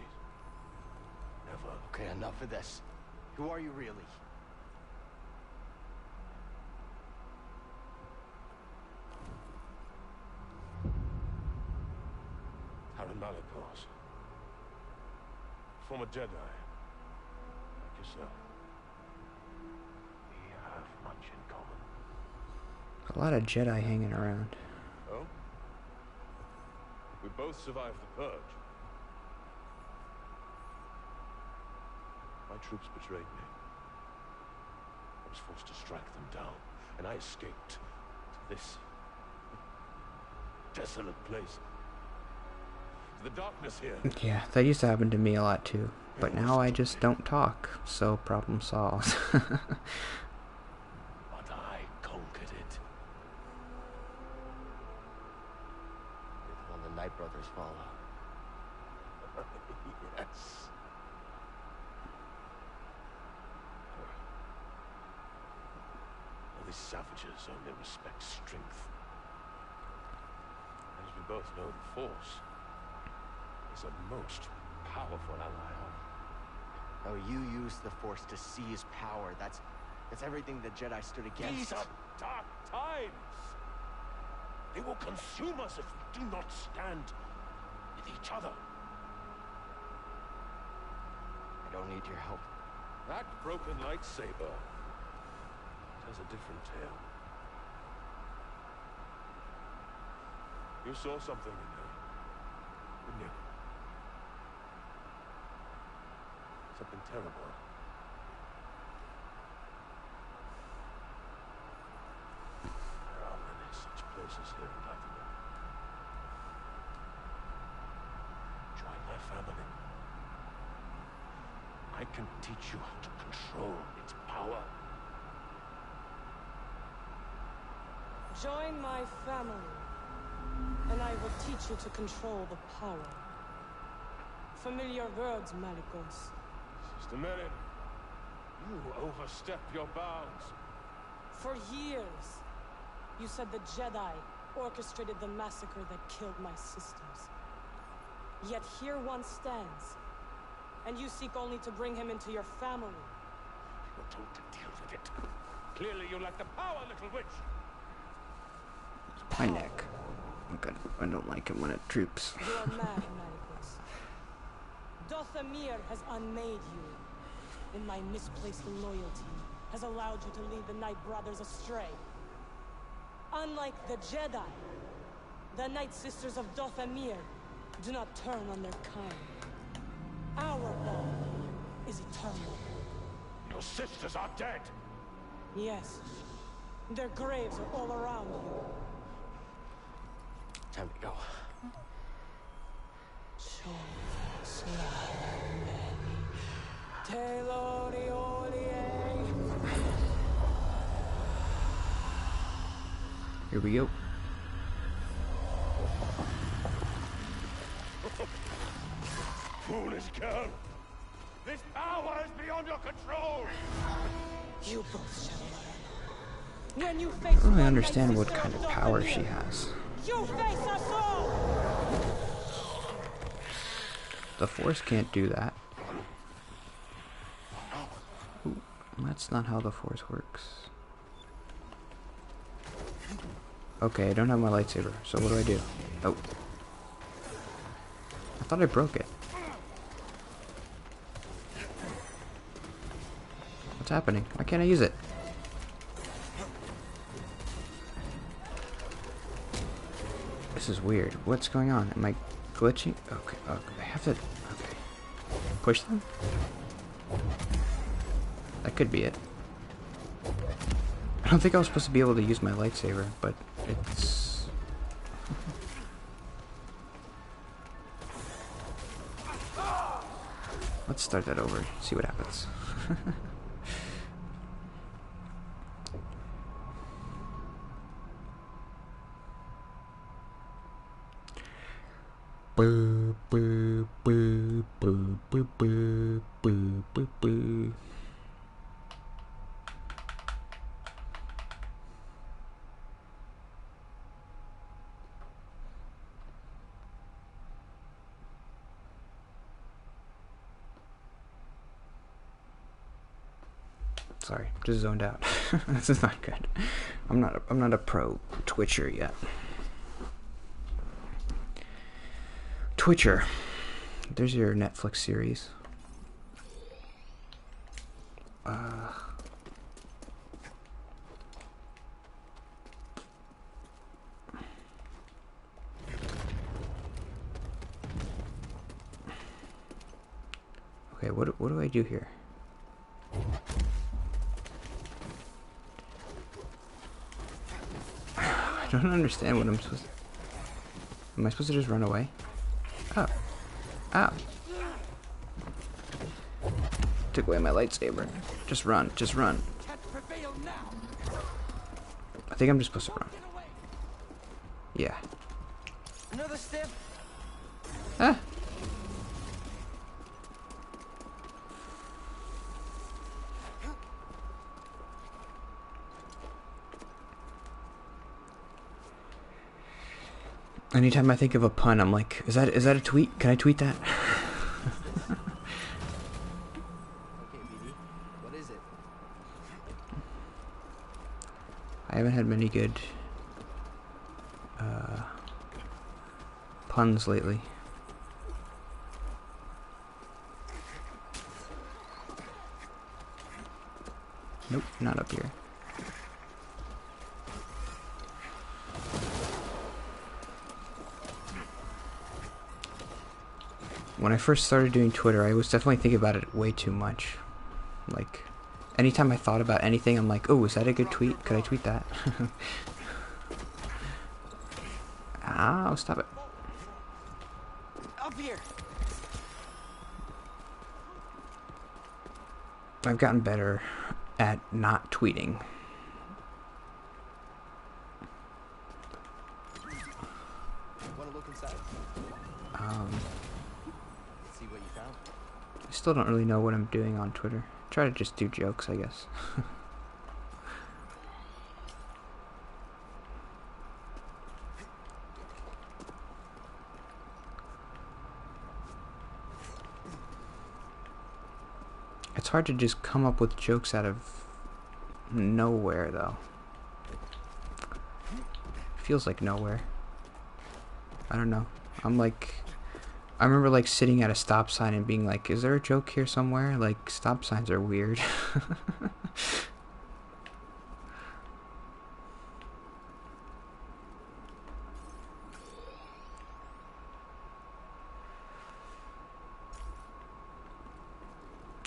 [SPEAKER 7] Never.
[SPEAKER 2] Okay, enough of this. Who are you really?
[SPEAKER 7] Harry Malikos. Former Jedi. Like yourself. We have much in common.
[SPEAKER 1] A lot of Jedi hanging around.
[SPEAKER 7] Oh? We both survived the Purge. My troops betrayed me. I was forced to strike them down, and I escaped to this desolate place. To the darkness here.
[SPEAKER 1] Yeah, that used to happen to me a lot too. But now I just don't talk, so problem solved.
[SPEAKER 7] But I conquered it.
[SPEAKER 2] When the Night Brothers follow.
[SPEAKER 7] Yes. All these savages only respect strength. As we both know, the Force is a most powerful ally.
[SPEAKER 2] Oh, you use the Force to seize power. That's everything the Jedi stood against.
[SPEAKER 7] These are dark times. They will consume us if we do not stand with each other.
[SPEAKER 2] I don't need your help.
[SPEAKER 7] That broken lightsaber tells a different tale. You saw something in her, didn't you? Something terrible. There are many such places here in Lattimore. Join my family. I can teach you how to control its power.
[SPEAKER 8] Join my family, and I will teach you to control the power. familiar words, Malicos.
[SPEAKER 9] Just a minute. You overstep your bounds.
[SPEAKER 8] For years, you said the Jedi orchestrated the massacre that killed my sisters. Yet here one stands, and you seek only to bring him into your family.
[SPEAKER 9] You were told to deal with it. Clearly you lack the power, little witch.
[SPEAKER 1] My neck. Okay. I don't like it when it droops.
[SPEAKER 8] You are mad, Malicos. Dothamir has unmade you, and my misplaced loyalty has allowed you to lead the Night Brothers astray. Unlike the Jedi, the Night Sisters of Dothamir do not turn on their kind. Our bond is eternal.
[SPEAKER 9] Your sisters are dead.
[SPEAKER 8] Yes, their graves are all around you.
[SPEAKER 2] Time to go.
[SPEAKER 1] Here we go.
[SPEAKER 9] Foolish girl. This power is beyond your control.
[SPEAKER 8] You both shall learn. When you face
[SPEAKER 1] I don't really
[SPEAKER 8] one
[SPEAKER 1] understand
[SPEAKER 8] Night
[SPEAKER 1] what
[SPEAKER 8] Sister
[SPEAKER 1] kind of
[SPEAKER 8] Dothamir,
[SPEAKER 1] power she has.
[SPEAKER 8] you face us all!
[SPEAKER 1] The Force can't do that. Ooh, that's not how the Force works. Okay, I don't have my lightsaber, so what do I do? Oh. I thought I broke it. What's happening? Why can't I use it? This is weird. What's going on? Am I glitching? Okay, okay. I have to... Okay. Push them? That could be it. I don't think I was supposed to be able to use my lightsaber, but it's... Let's start that over, see what happens. Boo, boo, boo, boo, boo, boo, boo, boo, boo. Sorry, just zoned out. This is not good. I'm not a pro Twitcher yet. Twitcher. There's your Netflix series. Okay, what do I do here? I don't understand what I'm supposed to... Am I supposed to just run away? Oh. Oh. Took away my lightsaber. Just run. Just run. I think I'm just supposed to run. Yeah.
[SPEAKER 2] Another step.
[SPEAKER 1] Ah. Anytime I think of a pun, I'm like, is that a tweet? Can I tweet that?
[SPEAKER 2] Okay, BD. What is it?
[SPEAKER 1] I haven't had many good puns lately. Nope, not up here. When I first started doing Twitter, I was definitely thinking about it way too much. Like, anytime I thought about anything, I'm like, oh, is that a good tweet? Could I tweet that? Ow, stop it.
[SPEAKER 2] Up here.
[SPEAKER 1] I've gotten better at not tweeting.
[SPEAKER 2] Want to look inside?
[SPEAKER 1] Um,
[SPEAKER 2] See what
[SPEAKER 1] I still don't really know what I'm doing on Twitter. Try to just do jokes, I guess. It's hard to just come up with jokes out of nowhere, though. Feels like nowhere. I don't know. I remember like sitting at a stop sign and being like, is there a joke here somewhere? Like, stop signs are weird.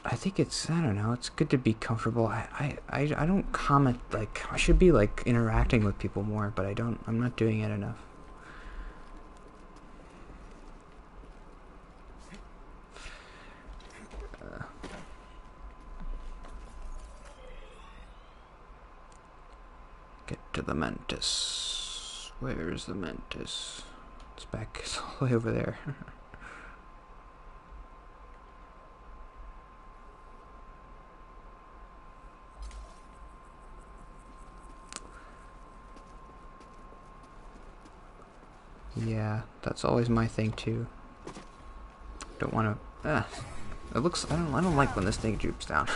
[SPEAKER 1] I think it's, I don't know, it's good to be comfortable. I don't comment, like, I should be like interacting with people more, but I'm not doing it enough. Get to the Mantis. Where is the Mantis? It's back, it's all the way over there. Yeah, that's always my thing too. Don't want to. It looks. I don't like when this thing droops down.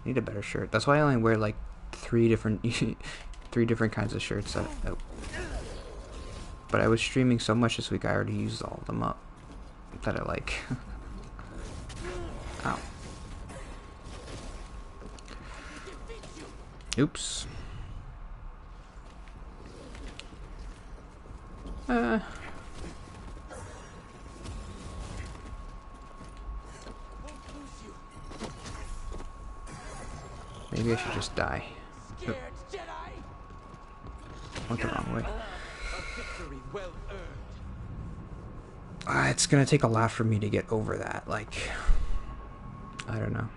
[SPEAKER 1] Need a better shirt. That's why I only wear like three different kinds of shirts. But I was streaming so much this week, I already used all of them up that I like. Ow. Oops. Maybe I should just die.
[SPEAKER 2] Scared Jedi?
[SPEAKER 1] Went the wrong way.
[SPEAKER 2] A victory well earned.
[SPEAKER 1] It's gonna take a lot for me to get over that. Like, I don't know.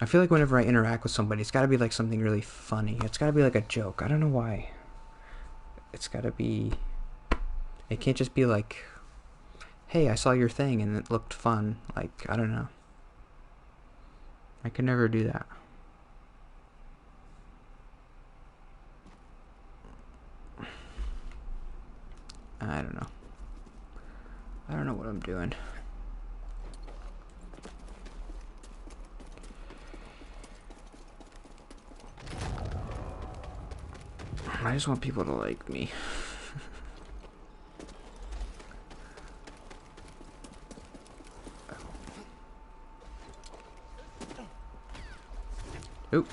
[SPEAKER 1] I feel like whenever I interact with somebody, it's gotta be like something really funny. It's gotta be like a joke. I don't know why. It's gotta be... It can't just be like, hey, I saw your thing and it looked fun. Like, I don't know. I could never do that. I don't know. I don't know what I'm doing. I just want people to like me. Oop.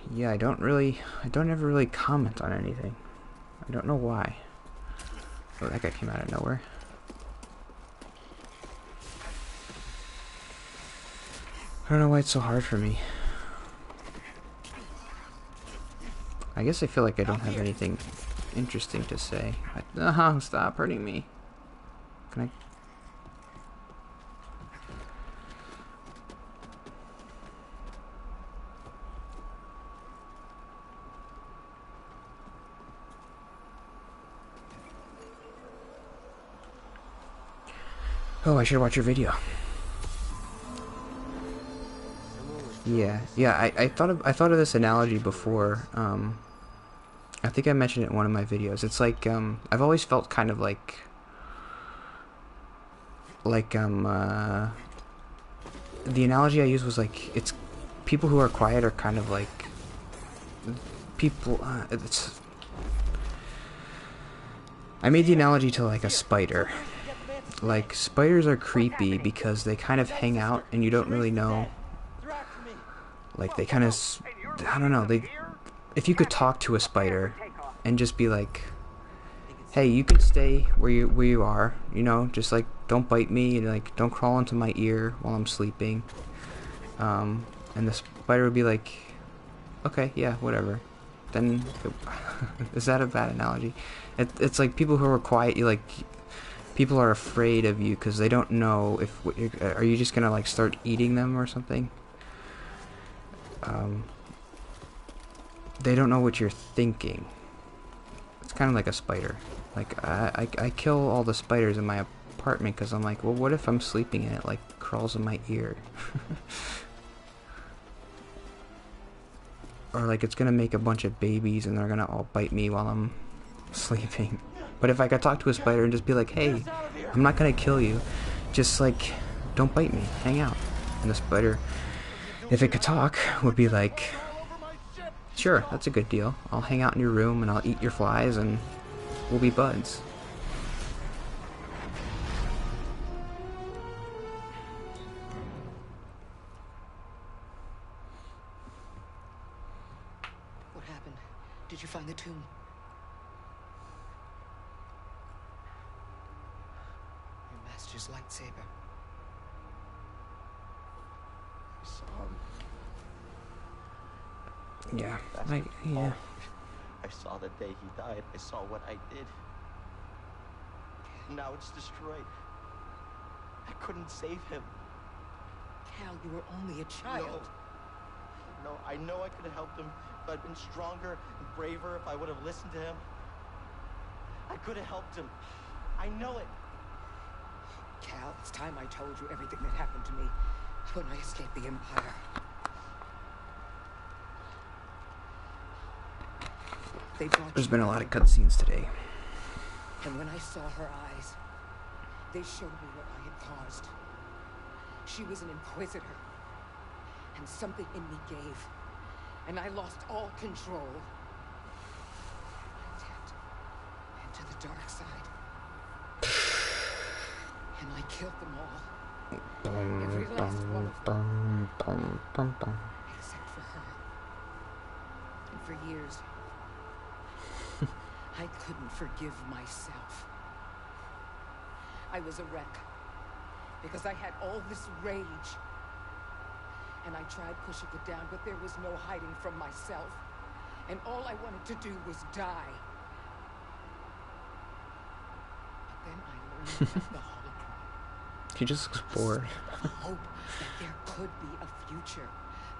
[SPEAKER 1] Yeah, I don't ever really comment on anything. I don't know why. Oh, that guy came out of nowhere. I don't know why it's so hard for me. I guess I feel like I don't have anything interesting to say. Stop hurting me. Can I... Oh, I should watch your video. Yeah. I thought of this analogy before. I think I mentioned it in one of my videos. It's like I've always felt kind of like the analogy I used was like it's people who are quiet are kind of like people. I made the analogy to like a spider. Like, spiders are creepy because they kind of hang out and you don't really know. Like, they kind of, I don't know, if you could talk to a spider and just be like, hey, you can stay where you are, you know, just like don't bite me, like don't crawl into my ear while I'm sleeping. And the spider would be like, okay, yeah, whatever. Then is that a bad analogy? It's like people who are quiet, you like, people are afraid of you because they don't know if are you just gonna like start eating them or something. They don't know what you're thinking. It's kind of like a spider. Like I kill all the spiders in my apartment because I'm like, well, what if I'm sleeping and it like crawls in my ear? Or like it's gonna make a bunch of babies and they're gonna all bite me while I'm sleeping. But if I could talk to a spider and just be like, hey, I'm not gonna kill you, just like don't bite me, hang out. And the spider, if it could talk, would be like, sure, that's a good deal. I'll hang out in your room and I'll eat your flies and we'll be buds.
[SPEAKER 4] What happened? Did you find the tomb? Your master's lightsaber.
[SPEAKER 2] I saw him.
[SPEAKER 1] Yeah,
[SPEAKER 2] Oh, I saw the day he died. I saw what I did. Now it's destroyed. I couldn't save him.
[SPEAKER 4] Cal, you were only a child.
[SPEAKER 2] No, I know I could have helped him if I'd been stronger and braver, if I would have listened to him. I could have helped him. I know it.
[SPEAKER 4] Cal, it's time I told you everything that happened to me when I escaped the Empire. They brought
[SPEAKER 1] There's
[SPEAKER 4] you
[SPEAKER 1] been a
[SPEAKER 4] home.
[SPEAKER 1] lot of cutscenes today.
[SPEAKER 4] And when I saw her eyes, they showed me what I had caused. She was an inquisitor. And something in me gave. And I lost all control. I tapped into the dark side. And I killed them all. Every last one of them. Except for her. And for years, I couldn't forgive myself. I was a wreck. Because I had all this rage. And I tried pushing it down, but there was no hiding from myself. And all I wanted to do was die. But then I learned about the holocron.
[SPEAKER 1] He just looks bored.
[SPEAKER 4] The hope that there could be a future.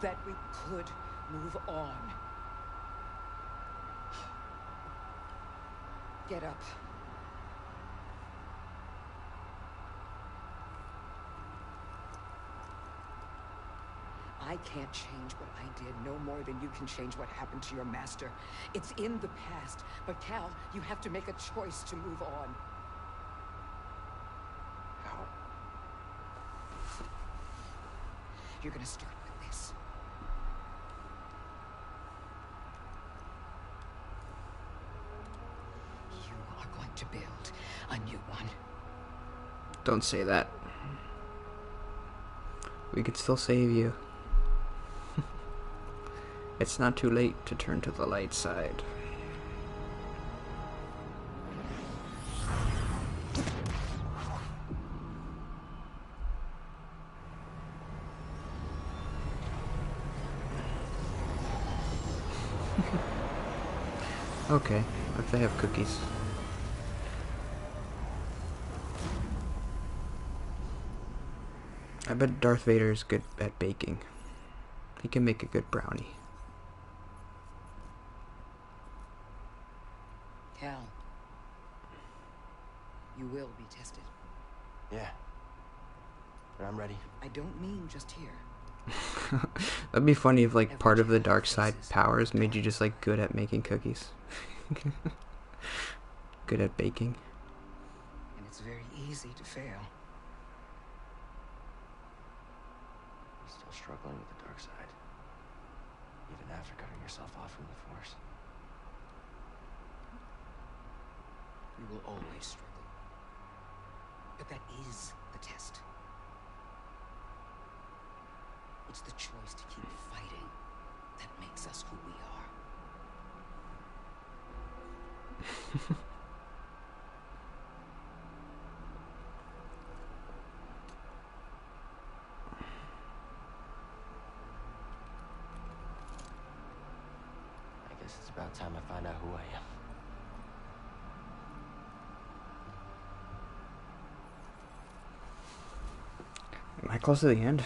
[SPEAKER 4] That we could move on. Get up. I can't change what I did no more than you can change what happened to your master. It's in the past. But Cal, you have to make a choice to move on.
[SPEAKER 2] How?
[SPEAKER 4] You're gonna start with this. You are going to build a new one.
[SPEAKER 1] Don't say that. We could still save you. It's not too late to turn to the light side. Okay, if they have cookies. I bet Darth Vader is good at baking. He can make a good brownie.
[SPEAKER 4] Cal, you will be tested.
[SPEAKER 2] Yeah. But I'm ready.
[SPEAKER 4] I don't mean just here.
[SPEAKER 1] That'd be funny if like part of the dark side powers made you just like good at making cookies. Good at baking.
[SPEAKER 4] And it's very easy to fail.
[SPEAKER 2] I'm still struggling with the dark side. Even after cutting yourself off from the Force.
[SPEAKER 4] We will always struggle. But that is the test. It's the choice to keep fighting that makes us who we are.
[SPEAKER 2] Guess it's about time I find out who I am.
[SPEAKER 1] Am I close to the end?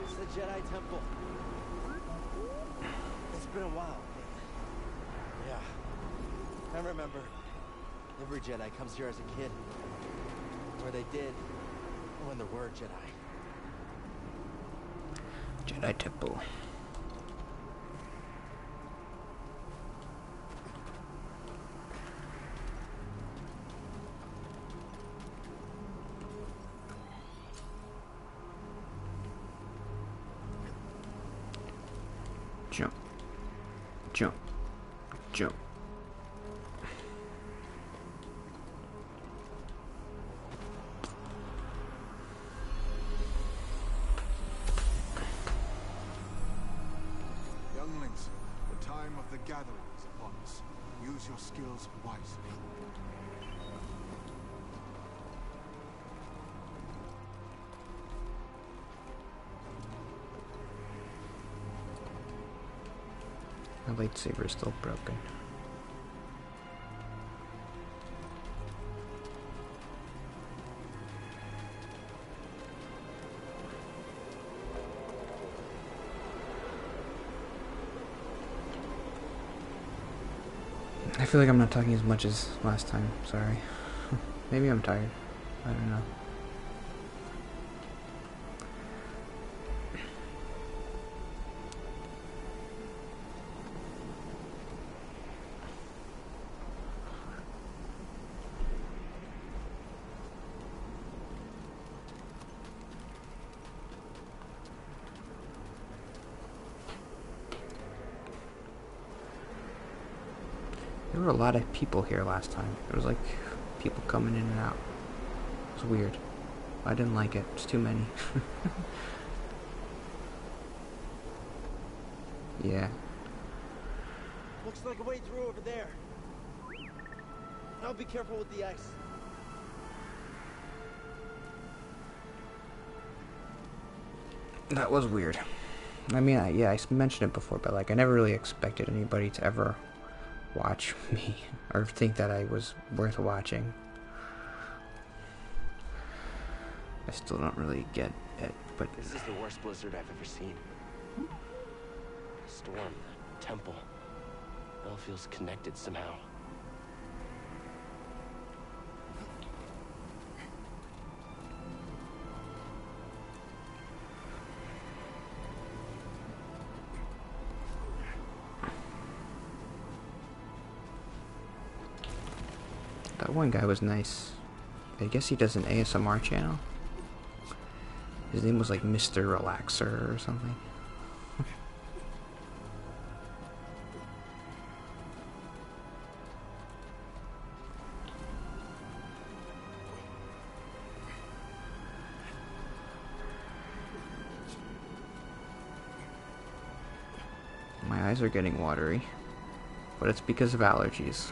[SPEAKER 2] It's the Jedi Temple. It's been a while. Yeah. I remember every Jedi comes here as a kid. Or they did when there were Jedi.
[SPEAKER 1] Jedi Temple. Jump. Jump. Jump.
[SPEAKER 7] Younglings, the time of the gathering is upon us. Use your skills wisely.
[SPEAKER 1] My lightsaber is still broken. I feel like I'm not talking as much as last time. Sorry. Maybe I'm tired. I don't know. There were a lot of people here last time. There was like people coming in and out. It was weird. I didn't like it. It's too many. Yeah.
[SPEAKER 2] Looks like a way through over there. I'll be careful with the ice.
[SPEAKER 1] That was weird. I mean, yeah, I mentioned it before, but like I never really expected anybody to ever watch me or think that I was worth watching. I still don't really get it, but
[SPEAKER 2] This is the worst blizzard I've ever seen. The storm, the temple. It all feels connected somehow.
[SPEAKER 1] that one guy was nice. I guess he does an ASMR channel. His name was like Mr. Relaxer or something. My eyes are getting watery, but it's because of allergies.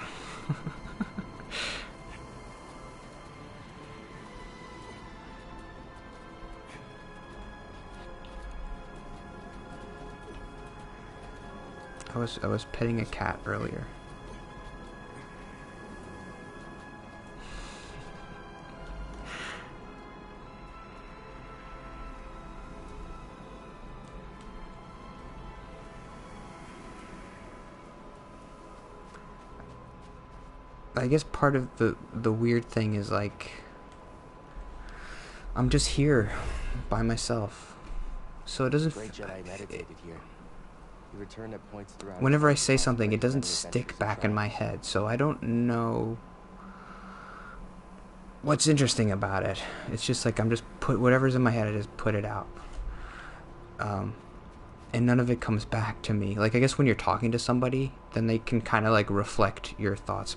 [SPEAKER 1] I was petting a cat earlier. I guess part of the weird thing is like I'm just here by myself, so it doesn't.
[SPEAKER 2] Great Jedi meditated here. He returned at points throughout.
[SPEAKER 1] Whenever I say something, it doesn't stick back in my head, so I don't know what's interesting about it. It's just like I'm just put whatever's in my head, I just put it out, and none of it comes back to me. Like I guess when you're talking to somebody, then they can kind of like reflect your thoughts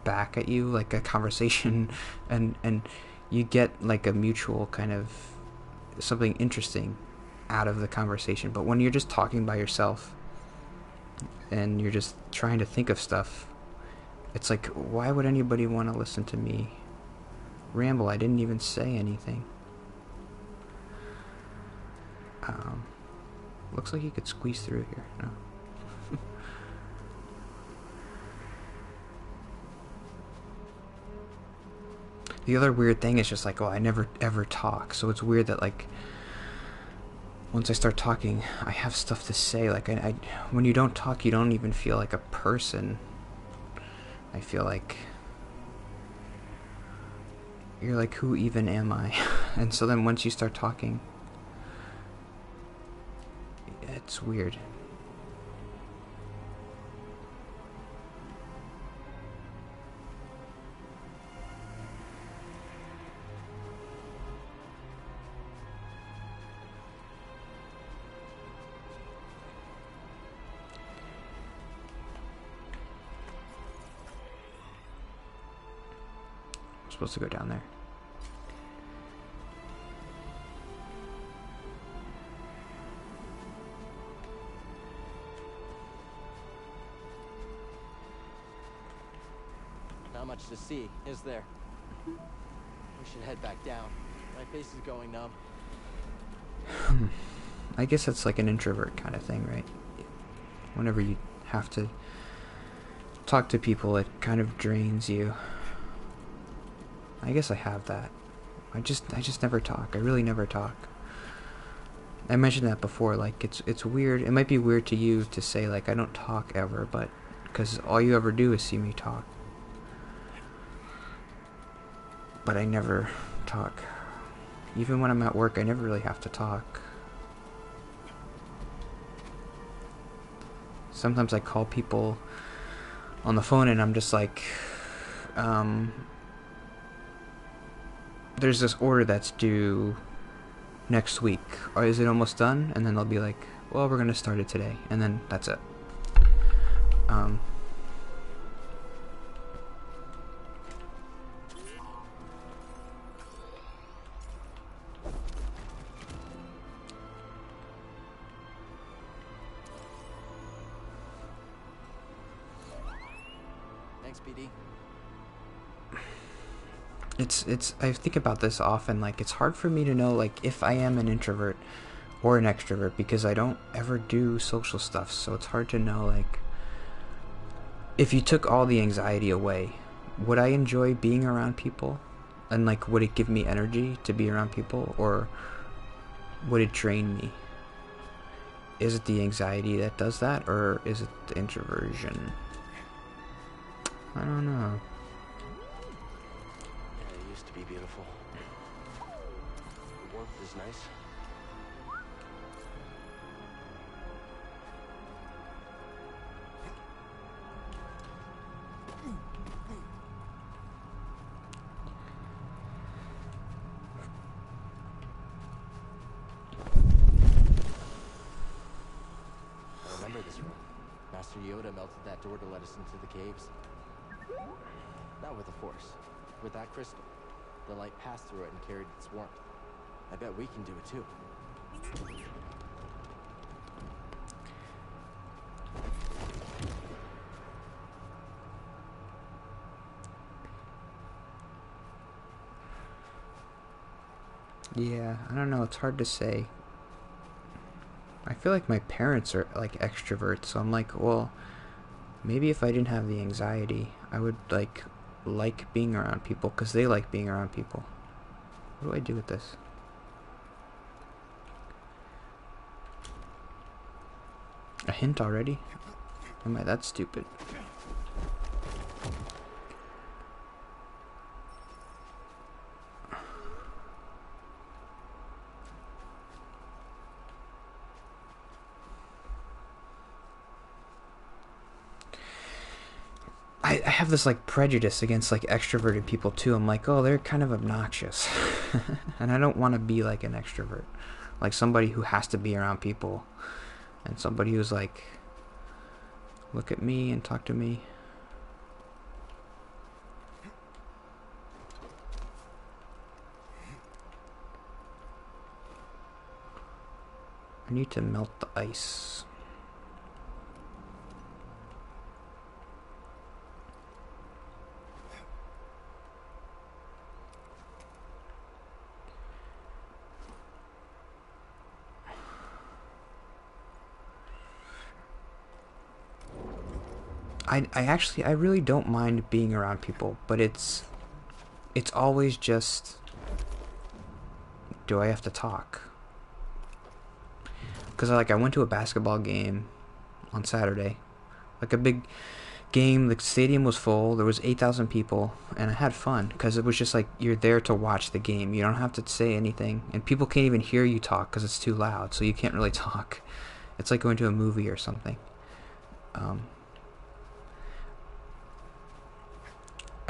[SPEAKER 1] back at you, like a conversation, and you get like a mutual kind of something interesting out of the conversation. But when you're just talking by yourself and you're just trying to think of stuff, it's like, why would anybody want to listen to me ramble? I didn't even say anything. Looks like you could squeeze through here. No. The other weird thing is just like, oh, I never ever talk. So it's weird that like once I start talking, I have stuff to say. Like I when you don't talk, you don't even feel like a person. I feel like you're like, who even am I? And so then once you start talking, it's weird. I'm supposed to go down there.
[SPEAKER 2] Not much to see, is there? We should head back down. My face is going numb.
[SPEAKER 1] I guess that's like an introvert kind of thing, right? Whenever you have to talk to people, it kind of drains you. I guess I have that. I just never talk. I really never talk. I mentioned that before. Like it's weird. It might be weird to you to say like I don't talk ever, but because all you ever do is see me talk. But I never talk. Even when I'm at work, I never really have to talk. Sometimes I call people on the phone and I'm just like, there's this order that's due next week. Or is it almost done? And then they'll be like, well, we're going to start it today. And then that's it.
[SPEAKER 2] Thanks, BD.
[SPEAKER 1] I think about this often. Like, it's hard for me to know, like, if I am an introvert or an extrovert, because I don't ever do social stuff. So it's hard to know, like, if you took all the anxiety away, would I enjoy being around people? And, like, would it give me energy to be around people? Or would it drain me? Is it the anxiety that does that? Or is it the introversion? I don't know.
[SPEAKER 2] Yeah, it used to be beautiful. The warmth is nice. I remember this room. Master Yoda melted that door to let us into the caves. Not with the Force. With that crystal. The light passed through it and carried its warmth. I bet we can do it too.
[SPEAKER 1] Yeah, I don't know. It's hard to say. I feel like my parents are like extroverts, so I'm like, well, maybe if I didn't have the anxiety, I would like being around people because they like being around people. What do I do with this? A hint already? Am I that stupid? I have this like prejudice against like extroverted people too. I'm like, oh, they're kind of obnoxious. And I don't want to be like an extrovert. Like somebody who has to be around people. And somebody who's like, look at me and talk to me. I need to melt the ice. I really don't mind being around people, but it's always just, do I have to talk? Because I went to a basketball game on Saturday, like a big game. The stadium was full. There was 8,000 people, and I had fun because it was just like you're there to watch the game. You don't have to say anything, and people can't even hear you talk because it's too loud. So you can't really talk. It's like going to a movie or something.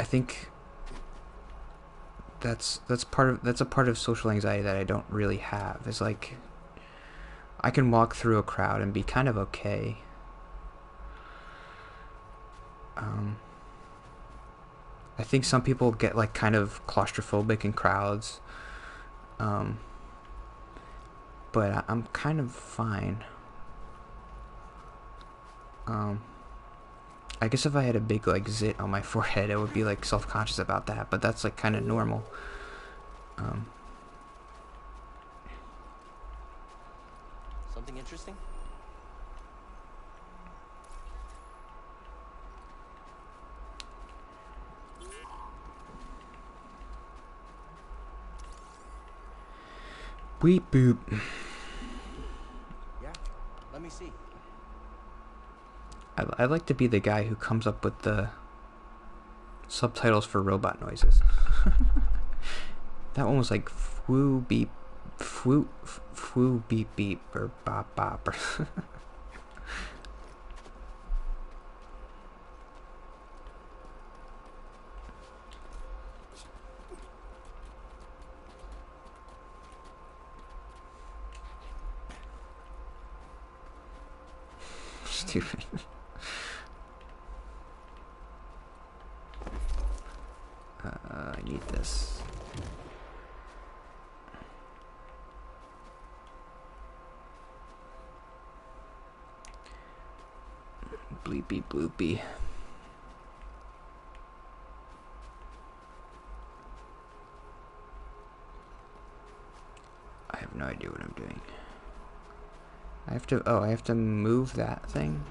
[SPEAKER 1] I think that's a part of social anxiety that I don't really have. Is like I can walk through a crowd and be kind of okay. I think some people get like kind of claustrophobic in crowds, but I'm kind of fine. I guess if I had a big like zit on my forehead, I would be like self-conscious about that, but that's like kind of normal.
[SPEAKER 2] Something interesting?
[SPEAKER 1] Beep boop.
[SPEAKER 2] Yeah, let me see.
[SPEAKER 1] I like to be the guy who comes up with the subtitles for robot noises. That one was like fwoo beep, fwoo beep beep, or bop bop. Or stupid. I need this. Bleepy bloopy. I have no idea what I'm doing. I have to move that thing.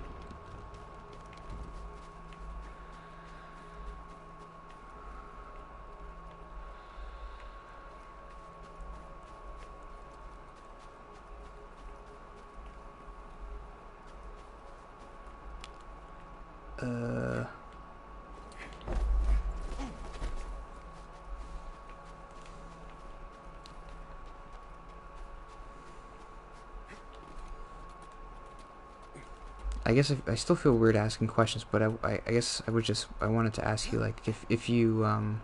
[SPEAKER 1] I guess I still feel weird asking questions, but I guess I wanted to ask you, like, if you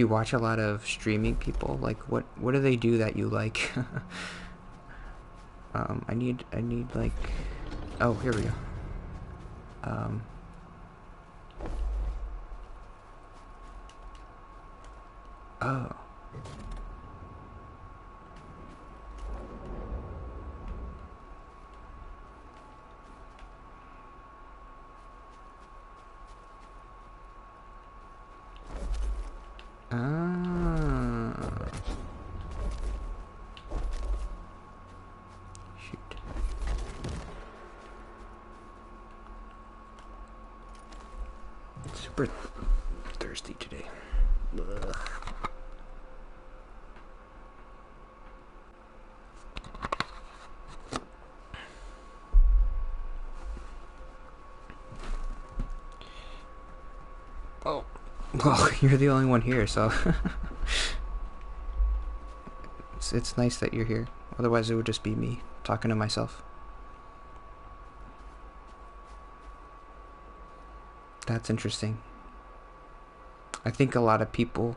[SPEAKER 1] watch a lot of streaming people, like what do they do that you like? I need like, oh, here we go. Oh. Shoot. Super thirsty today. Ugh. Oh, well, you're the only one here, so it's nice that you're here. Otherwise, it would just be me talking to myself. That's interesting. I think a lot of people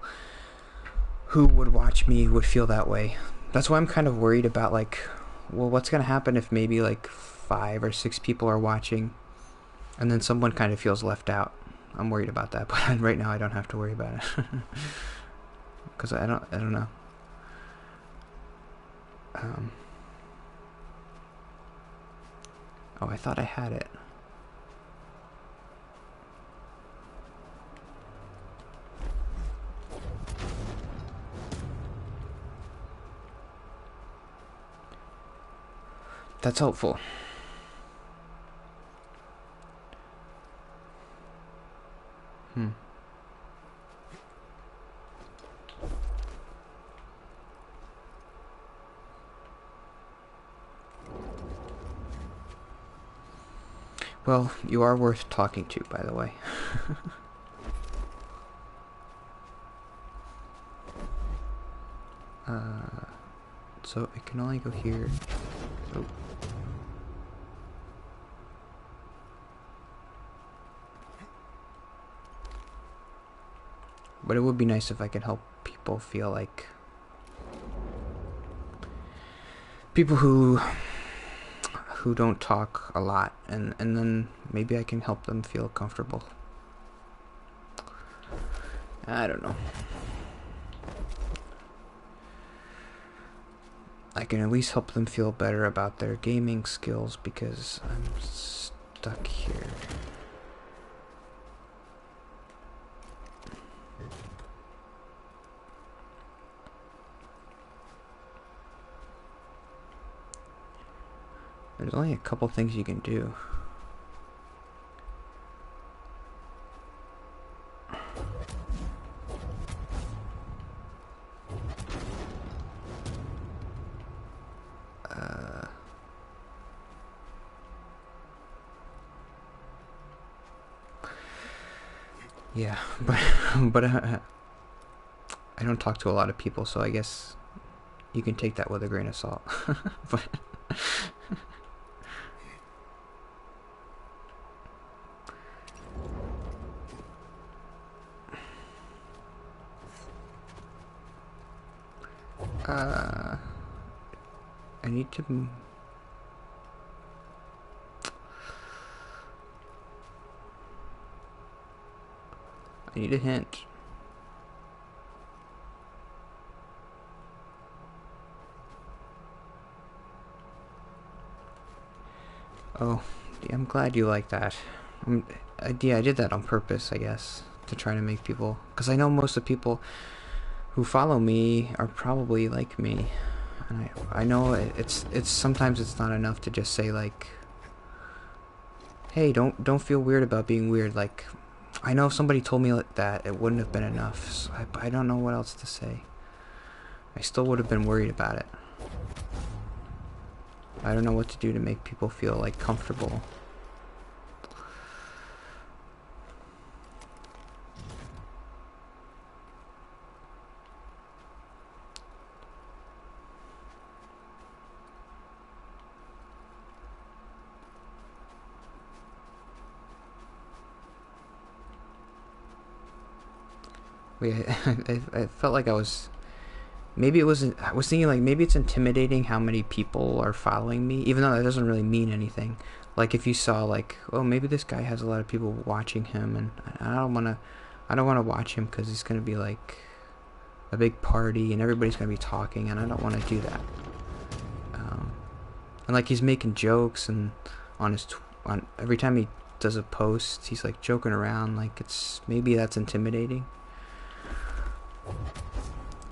[SPEAKER 1] who would watch me would feel that way. That's why I'm kind of worried about, like, well, what's gonna happen if maybe like 5 or 6 people are watching, and then someone kind of feels left out. I'm worried about that, but right now I don't have to worry about it because I don't know. Oh, I thought I had it. That's helpful. Well, you are worth talking to, by the way. So it can only go here. Oh. But it would be nice if I could help people feel like people who don't talk a lot, and then maybe I can help them feel comfortable. I don't know. I can at least help them feel better about their gaming skills because I'm stuck here. There's only a couple things you can do. Yeah, but I don't talk to a lot of people, so I guess you can take that with a grain of salt. But I need to. I need a hint. Oh, yeah, I'm glad you like that. Yeah, I did that on purpose, I guess, to try to make people. Because I know most of the people who follow me are probably like me, and I know it's sometimes it's not enough to just say like, hey, don't feel weird about being weird. Like, I know if somebody told me that, it wouldn't have been enough. So I don't know what else to say. I still would have been worried about it. I don't know what to do to make people feel like comfortable. Wait, I felt like I was. Maybe it wasn't. I was thinking like maybe it's intimidating how many people are following me, even though that doesn't really mean anything. Like if you saw like, oh, maybe this guy has a lot of people watching him, and I don't want to watch him because he's gonna be like a big party and everybody's gonna be talking, and I don't want to do that. And like he's making jokes, and on every time he does a post, he's like joking around. Like maybe that's intimidating.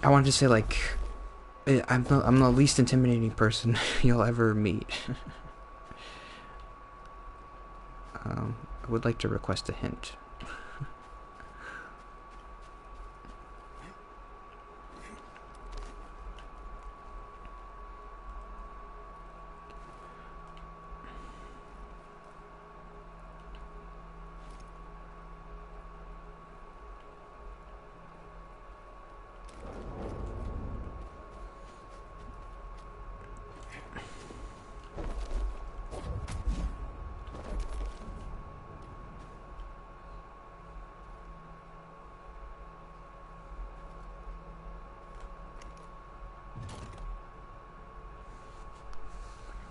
[SPEAKER 1] I wanted to say like, I'm the least intimidating person you'll ever meet. I would like to request a hint.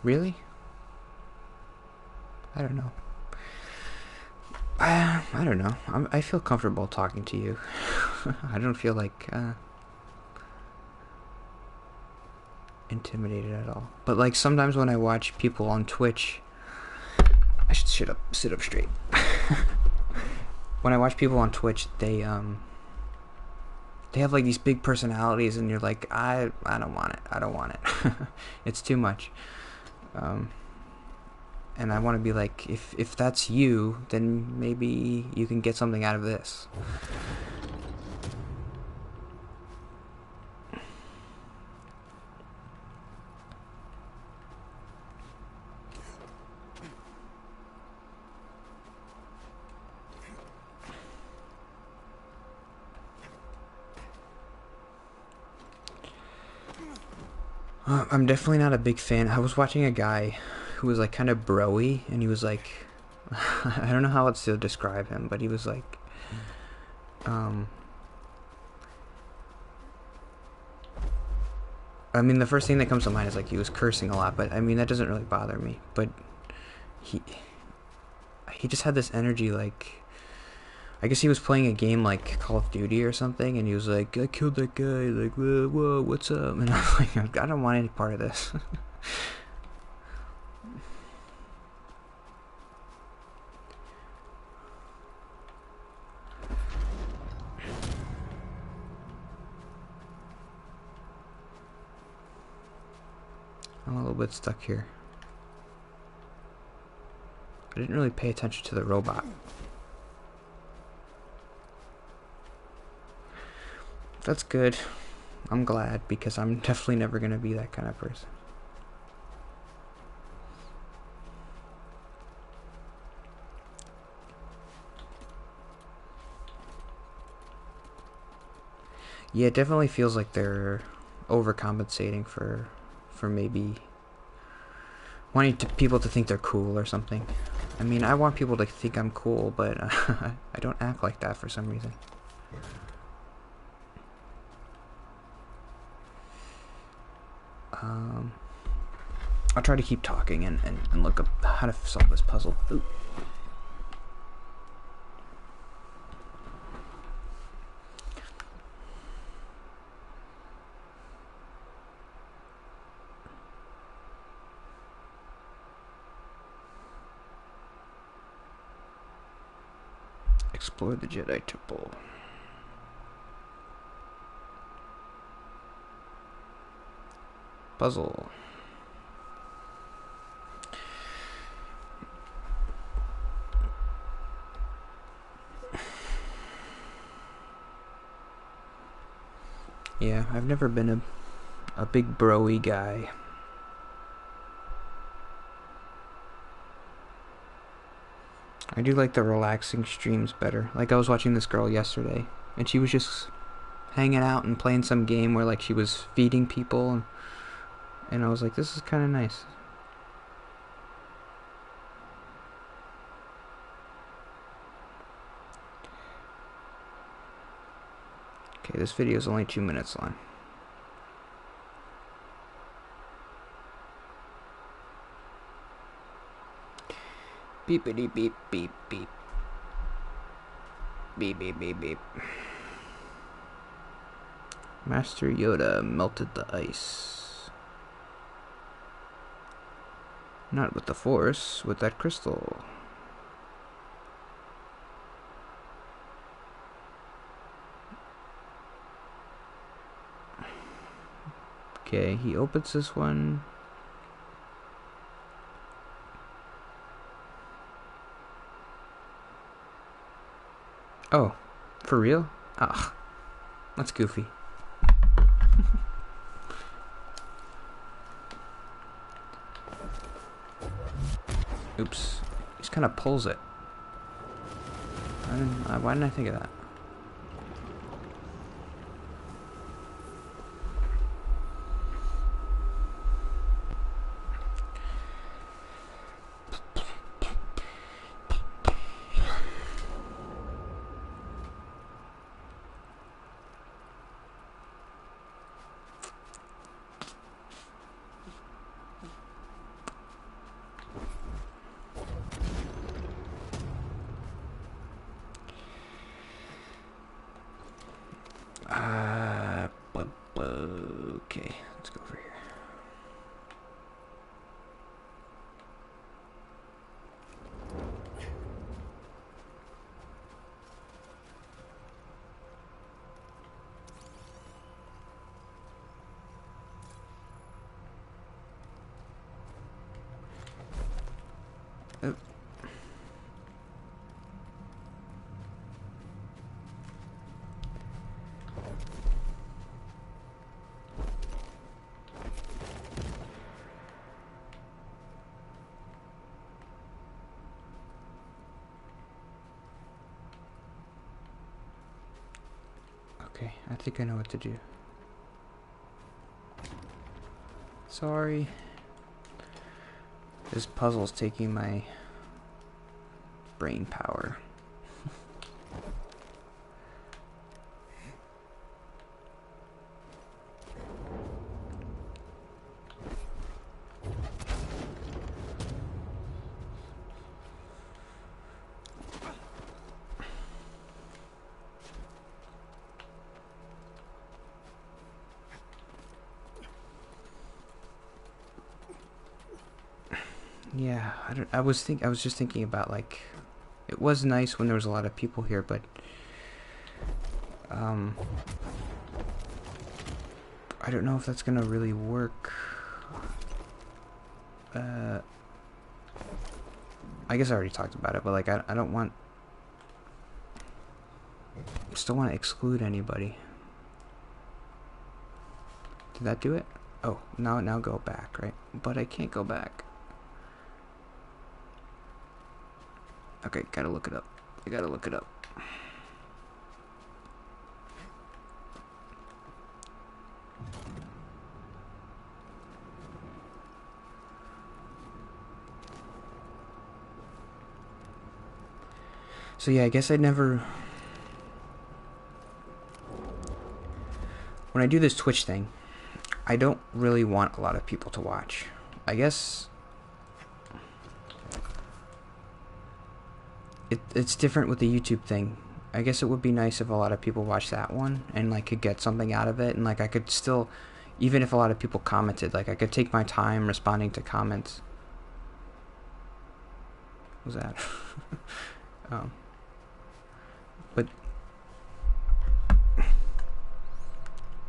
[SPEAKER 1] Really? I don't know. I don't know. I feel comfortable talking to you. I don't feel like intimidated at all. But like sometimes when I watch people on Twitch, I should sit up straight. When I watch people on Twitch, they have like these big personalities, and you're like, I don't want it. I don't want it. It's too much. And I want to be like, if that's you, then maybe you can get something out of this. I'm definitely not a big fan. I was watching a guy who was like kind of bro-y, and he was like, I don't know how else to describe him, but he was like, I mean, the first thing that comes to mind is like he was cursing a lot, but I mean that doesn't really bother me. But he just had this energy, like, I guess he was playing a game like Call of Duty or something, and he was like, I killed that guy, like, whoa, what's up? And I was like, I don't want any part of this. I'm a little bit stuck here. I didn't really pay attention to the robot. That's good. I'm glad, because I'm definitely never gonna be that kind of person. Yeah, it definitely feels like they're overcompensating for maybe wanting people to think they're cool or something. I mean, I want people to think I'm cool, but I don't act like that for some reason. I'll try to keep talking and look up how to solve this puzzle. Ooh. Explore the Jedi Temple. Puzzle. Yeah, I've never been a big bro-y guy. I do like the relaxing streams better. Like, I was watching this girl yesterday, and she was just hanging out and playing some game where, like, she was feeding people, and I was like, this is kind of nice. Okay, this video is only 2 minutes long. Beepity beep beep beep. Beep beep beep beep. Master Yoda melted the ice. Not with the Force, with that crystal. Okay, he opens this one. Oh, for real? Ah, that's goofy. Oops. He just kind of pulls it. Why didn't I think of that? Okay, let's go over here. Okay, I think I know what to do. Sorry. This puzzle's taking my brain power. Yeah, I was just thinking about, like, it was nice when there was a lot of people here, but I don't know if that's gonna really work. I guess I already talked about it, but like I don't want, still want to exclude anybody. Did that do it? Oh, now go back, right? But I can't go back. Okay, gotta look it up. I gotta look it up. So yeah, I guess I never... When I do this Twitch thing, I don't really want a lot of people to watch. I guess... It's different with the YouTube thing. I guess it would be nice if a lot of people watched that one and like could get something out of it, and like I could still, even if a lot of people commented, like I could take my time responding to comments. What was that?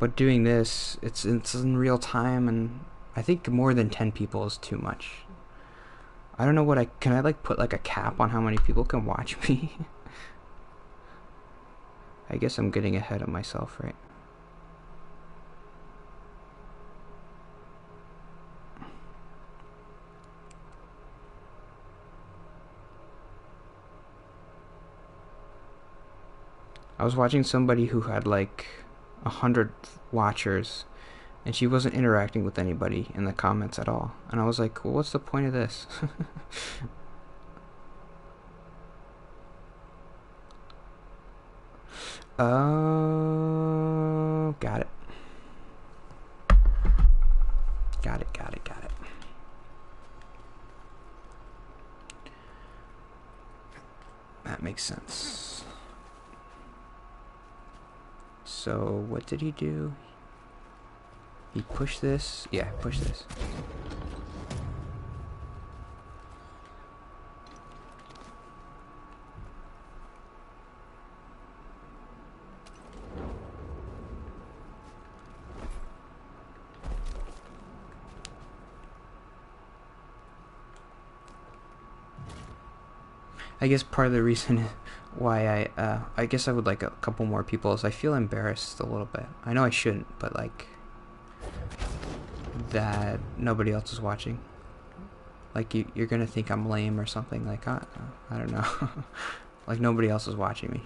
[SPEAKER 1] But doing this, it's in real time, and I think more than 10 people is too much. I don't know what can I like put like a cap on how many people can watch me? I guess I'm getting ahead of myself, right? I was watching somebody who had like 100 watchers, and she wasn't interacting with anybody in the comments at all. And I was like, well, what's the point of this? Got it. Got it. That makes sense. So, what did he do? He pushed this? Yeah, push this. I guess part of the reason why I guess I would like a couple more people is I feel embarrassed a little bit. I know I shouldn't, but like that nobody else is watching. Like you're gonna think I'm lame or something. Like I don't know. Like nobody else is watching me.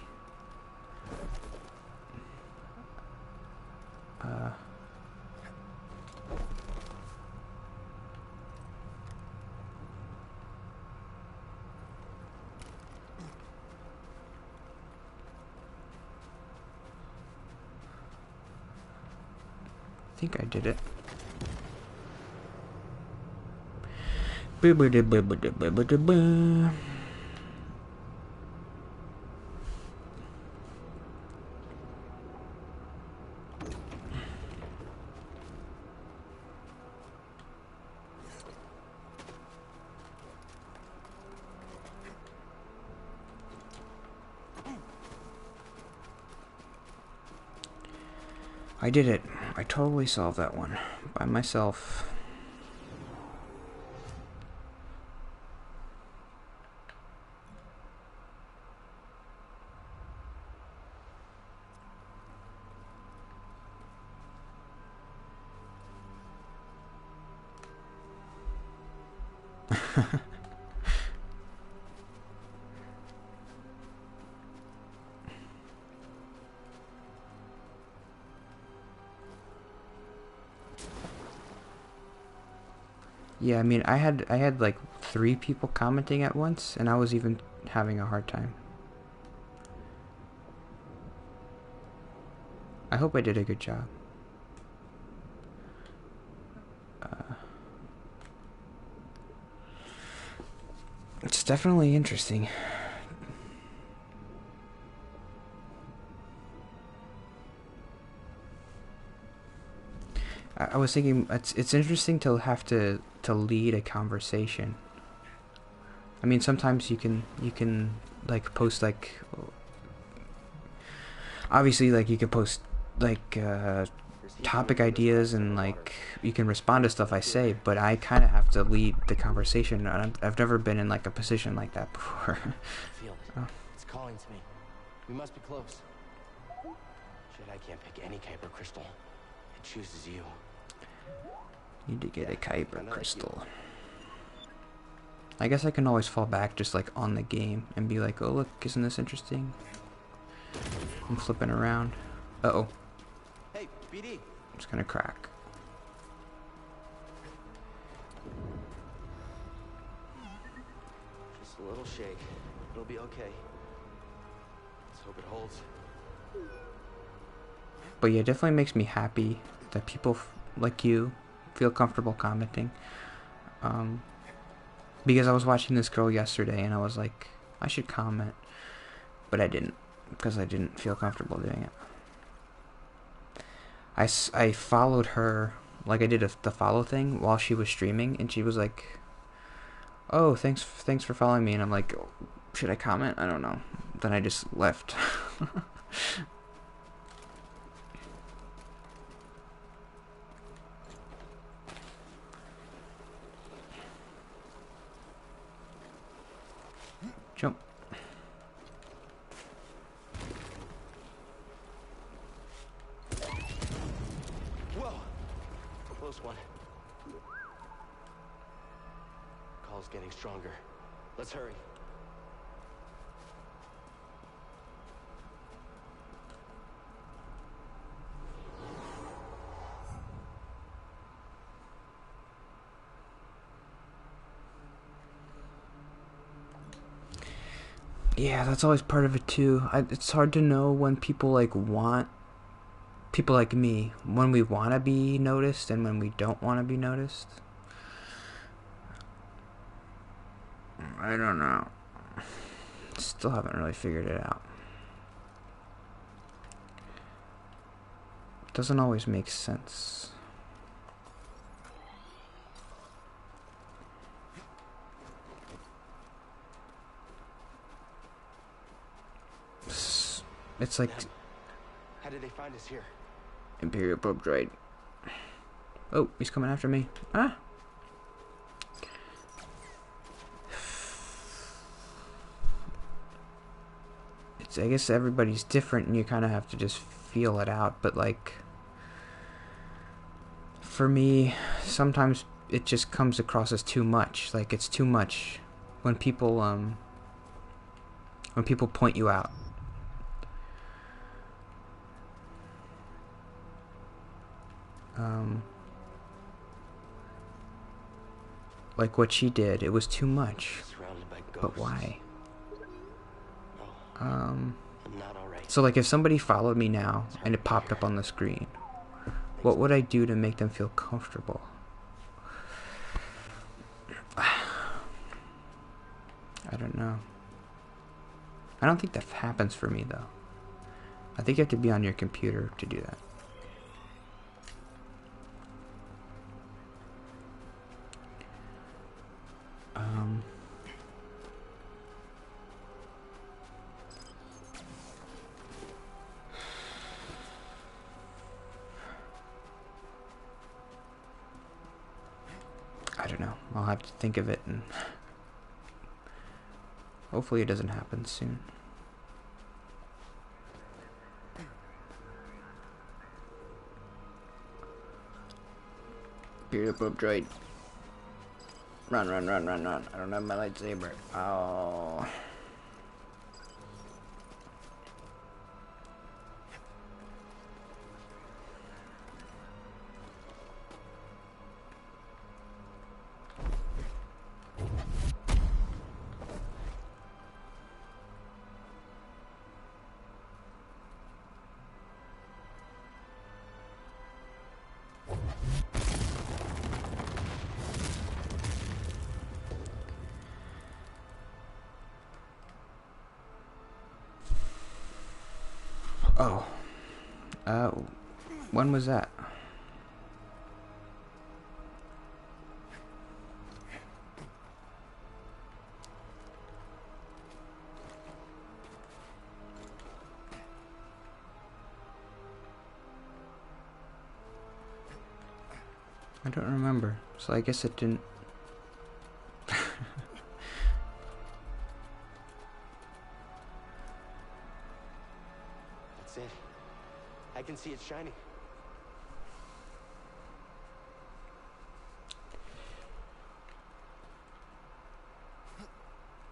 [SPEAKER 1] I think I did it. I did it. I totally solved that one by myself. Yeah, I mean, I had like 3 people commenting at once, and I was even having a hard time. I hope I did a good job. It's definitely interesting. I was thinking it's interesting to have to lead a conversation. I mean, sometimes you can like post like, obviously, like you can post like topic ideas, and like you can respond to stuff I say, but I kind of have to lead the conversation. I've never been in like a position like that before.
[SPEAKER 2] I feel it. It's calling to me. We must be close. Jedi can't pick any Kyber crystal. It chooses you.
[SPEAKER 1] Need to get a Kyber crystal. I guess I can always fall back just like on the game and be like, oh look, isn't this interesting? I'm flipping around. Uh-oh.
[SPEAKER 2] Hey, BD.
[SPEAKER 1] It's gonna crack.
[SPEAKER 2] Just a little shake. It'll be okay. Let's hope it holds.
[SPEAKER 1] But yeah, it definitely makes me happy that people like you feel comfortable commenting. Because I was watching this girl yesterday and I was like, I should comment, but I didn't, because I didn't feel comfortable doing it. I followed her, like I did the follow thing while she was streaming, and she was like, oh, thanks for following me, and I'm like, should I comment? I don't know. Then I just left. Jump.
[SPEAKER 2] Whoa! Close one. Call's getting stronger. Let's hurry.
[SPEAKER 1] Yeah, that's always part of it too. It's hard to know when people like want, people like me, when we want to be noticed and when we don't want to be noticed. I don't know. Still haven't really figured it out. Doesn't always make sense. It's like,
[SPEAKER 2] How did they find us here?
[SPEAKER 1] Imperial probe droid. Oh, he's coming after me. Ah. I guess everybody's different and you kind of have to just feel it out, but like for me sometimes it just comes across as too much. Like it's too much when people point you out. Like what she did, it was too much.
[SPEAKER 2] Surrounded by ghosts.
[SPEAKER 1] But why?
[SPEAKER 2] No, I'm not alright.
[SPEAKER 1] So like if somebody followed me now and it popped up on the screen, what would I do to make them feel comfortable? I don't know. I don't think that happens for me though. I think you have to be on your computer to do that. I don't know. I'll have to think of it, and hopefully it doesn't happen soon. Imperial probe droid. Run, run, run, run, run. I don't have my lightsaber. Oh. Oh. When was that? I don't remember, so I guess it didn't.
[SPEAKER 2] That's it. I can see it shining.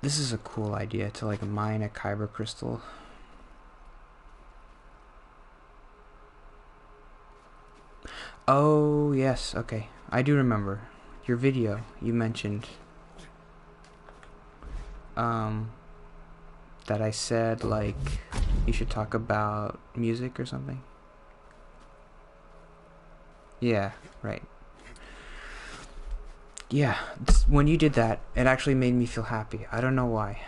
[SPEAKER 1] This is a cool idea to like mine a kyber crystal. Oh yes, okay. I do remember your video. You mentioned that I said like you should talk about music or something. Yeah, right. Yeah, when you did that, it actually made me feel happy. I don't know why.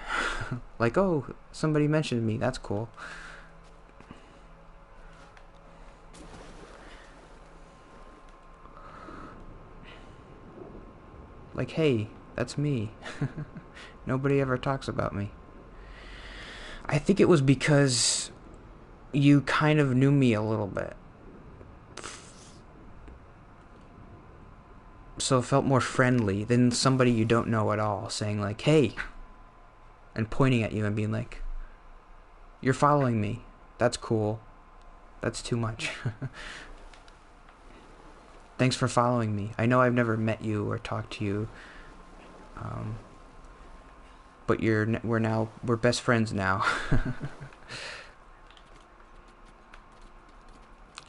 [SPEAKER 1] Like, oh, somebody mentioned me. That's cool. Like, hey, that's me. Nobody ever talks about me. I think it was because you kind of knew me a little bit. So it felt more friendly than somebody you don't know at all saying like, hey, and pointing at you and being like, you're following me. That's cool. That's too much. Thanks for following me. I know I've never met you or talked to you, but we're best friends now.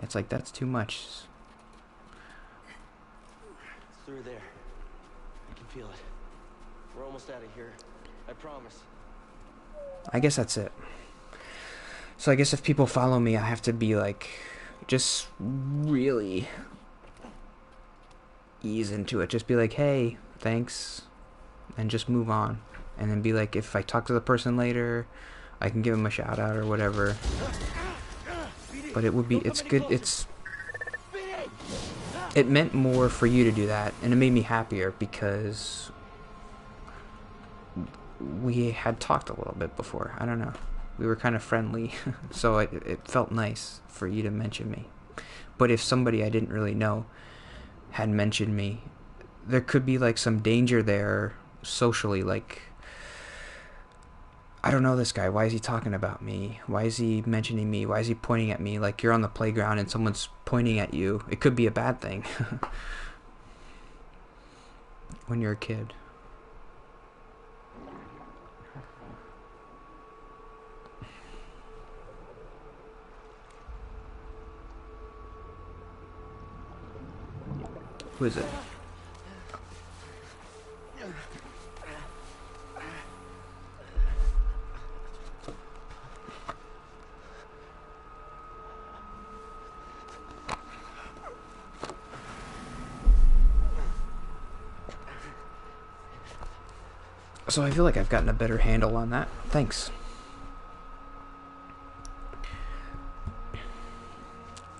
[SPEAKER 1] It's like, that's too much.
[SPEAKER 2] It's through there. I can feel it. We're almost out of here. I promise.
[SPEAKER 1] I guess that's it. So I guess if people follow me, I have to be like, just really ease into it. Just be like, hey, thanks, and just move on. And then be like, if I talk to the person later, I can give them a shout out or whatever. But it's good, it meant more for you to do that, and it made me happier because we had talked a little bit before. I don't know. We were kind of friendly, so it felt nice for you to mention me. But if somebody I didn't really know had mentioned me, there could be like some danger there socially, like, I don't know this guy, why is he talking about me? Why is he mentioning me? Why is he pointing at me? Like, you're on the playground and someone's pointing at you. It could be a bad thing. When you're a kid. Who is it? So I feel like I've gotten a better handle on that. Thanks.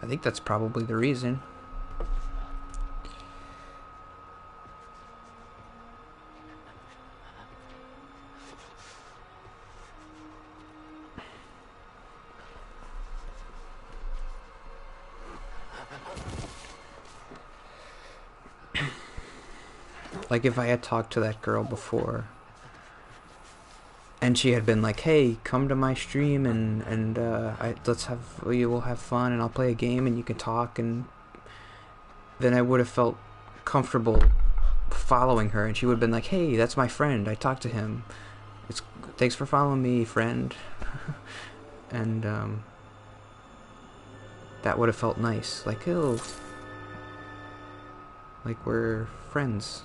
[SPEAKER 1] I think that's probably the reason. Like if I had talked to that girl before and she had been like, hey, come to my stream and we will have fun and I'll play a game and you can talk, and then I would have felt comfortable following her, and she would have been like, "Hey, that's my friend. I talked to him. It's thanks for following me, friend." And that would have felt nice. Like, oh, like we're friends.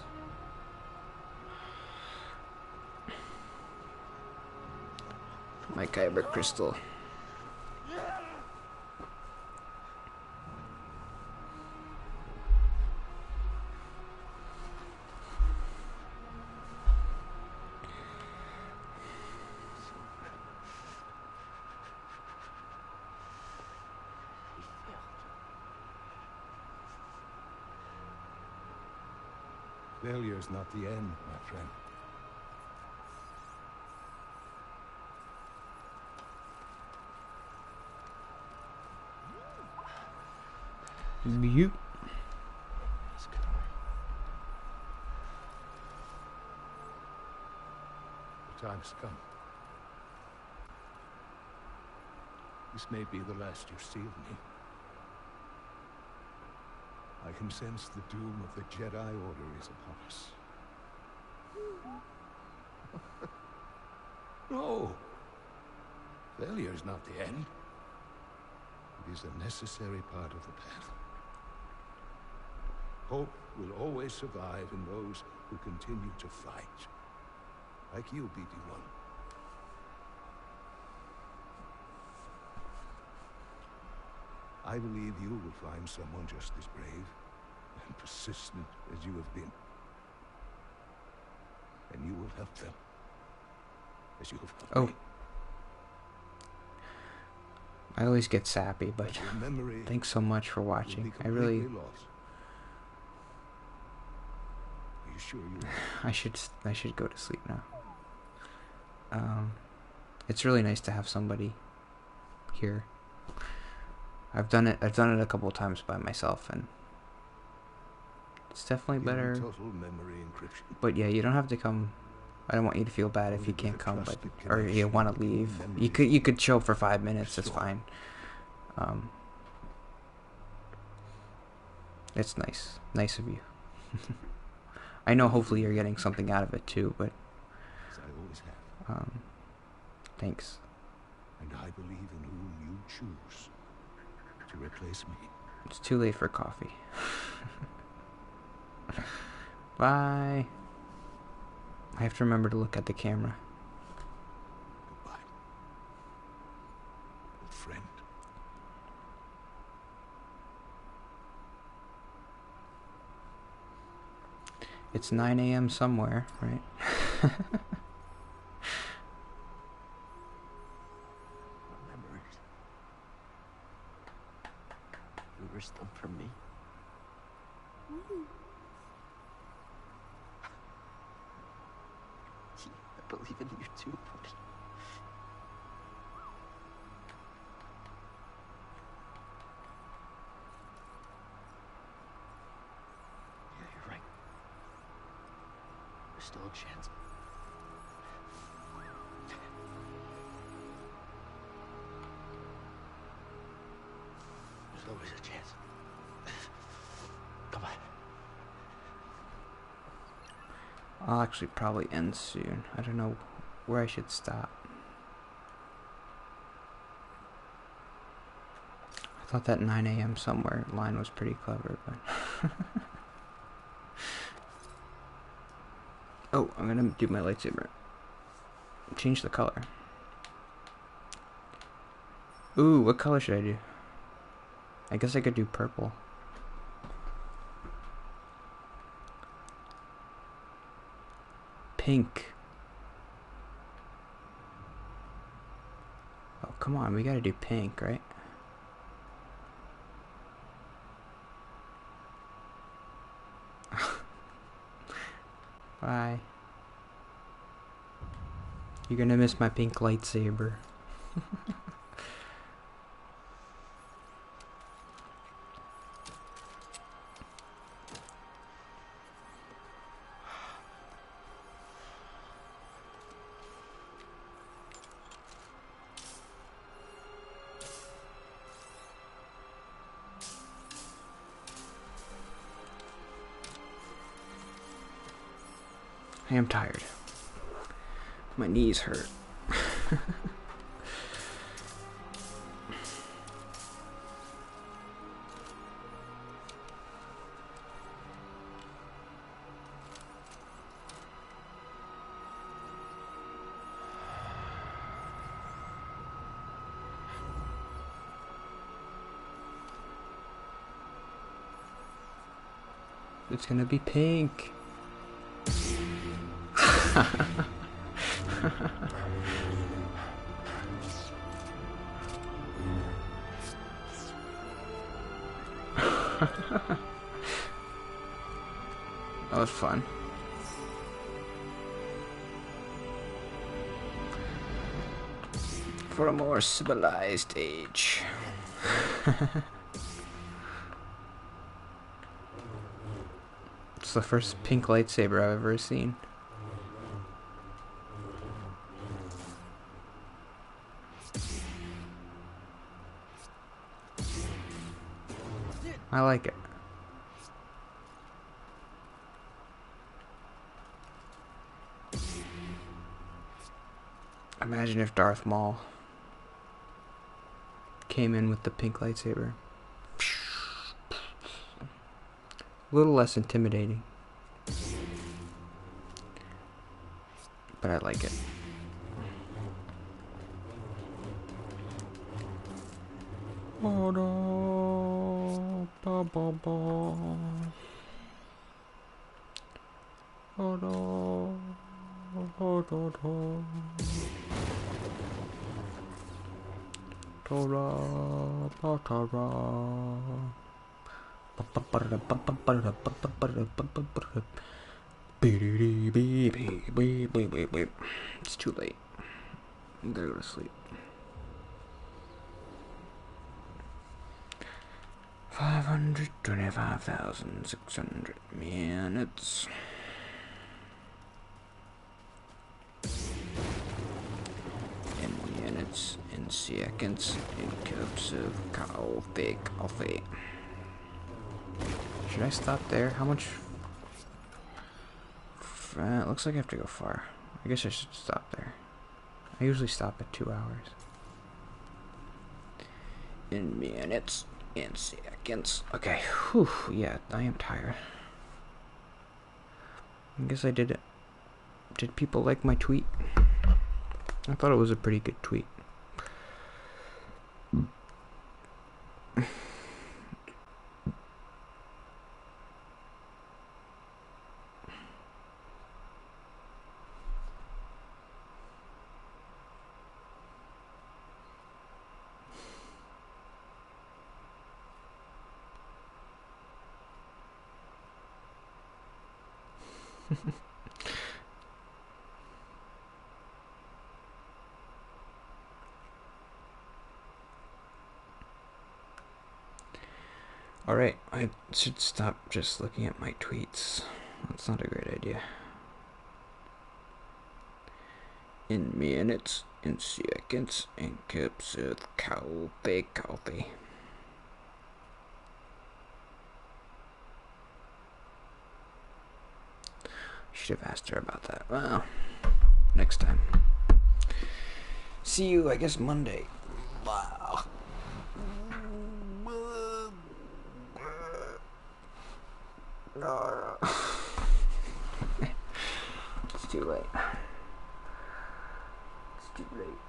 [SPEAKER 1] My kyber crystal.
[SPEAKER 9] Failure's not the end, my friend.
[SPEAKER 1] You.
[SPEAKER 9] The time's come. This may be the last you see of me. I can sense the doom of the Jedi Order is upon us. No! Failure's not the end. It is a necessary part of the path. Hope will always survive in those who continue to fight. Like you, BD-1. I believe you will find someone just as brave and persistent as you have been. And you will help them as you have helped me.
[SPEAKER 1] I always get sappy, but thanks so much for watching. I really...
[SPEAKER 9] Are you sure you
[SPEAKER 1] I should go to sleep now. It's really nice to have somebody here. I've done it a couple of times by myself, and it's definitely better.
[SPEAKER 9] total memory encryption.
[SPEAKER 1] But yeah, you don't have to come. I don't want you to feel bad if you can't come, but or you want to leave. You could show up for 5 minutes. That's fine. It's nice of you. I know. Hopefully, you're getting something out of it too. But
[SPEAKER 9] As I always have.
[SPEAKER 1] Thanks.
[SPEAKER 9] And I believe in whom you choose to replace me.
[SPEAKER 1] It's too late for coffee. Bye. I have to remember to look at the camera.
[SPEAKER 9] Goodbye, old friend.
[SPEAKER 1] It's 9 a.m. somewhere, right?
[SPEAKER 2] Remember it. You risked them for me. I believe in you too, buddy. Yeah, you're right. There's still a chance. There's always a chance. Come on.
[SPEAKER 1] I'll actually probably end soon. I don't know where I should stop. I thought that 9 a.m. somewhere line was pretty clever, but... Oh, I'm gonna do my lightsaber. Change the color. Ooh, what color should I do? I guess I could do purple. Pink. Oh, come on, we gotta do pink, right? Bye. You're gonna miss my pink lightsaber. I am tired. My knees hurt. It's gonna be pink. That was fun. For a more civilized age. It's the first pink lightsaber I've ever seen. I like it. Imagine if Darth Maul came in with the pink lightsaber. A little less intimidating. But I like it. Oh no, ba ba ba. Oh no, oh no, no. Tora, ba tara. It's too late. I'm gonna go to sleep. 525,600 minutes. In minutes, in seconds, in cups of coffee. Should I stop there? How much? It looks like I have to go far. I guess I should stop there. I usually stop at 2 hours. In minutes, in seconds. Okay, whew, yeah, I am tired. I guess I did it. Did people like my tweet? I thought it was a pretty good tweet. Alright, I should stop just looking at my tweets. That's not a great idea. In minutes, in seconds, in cups of coffee. Should have asked her about that. Well, next time. See you, I guess, Monday. Wow. No. It's too late. It's too late.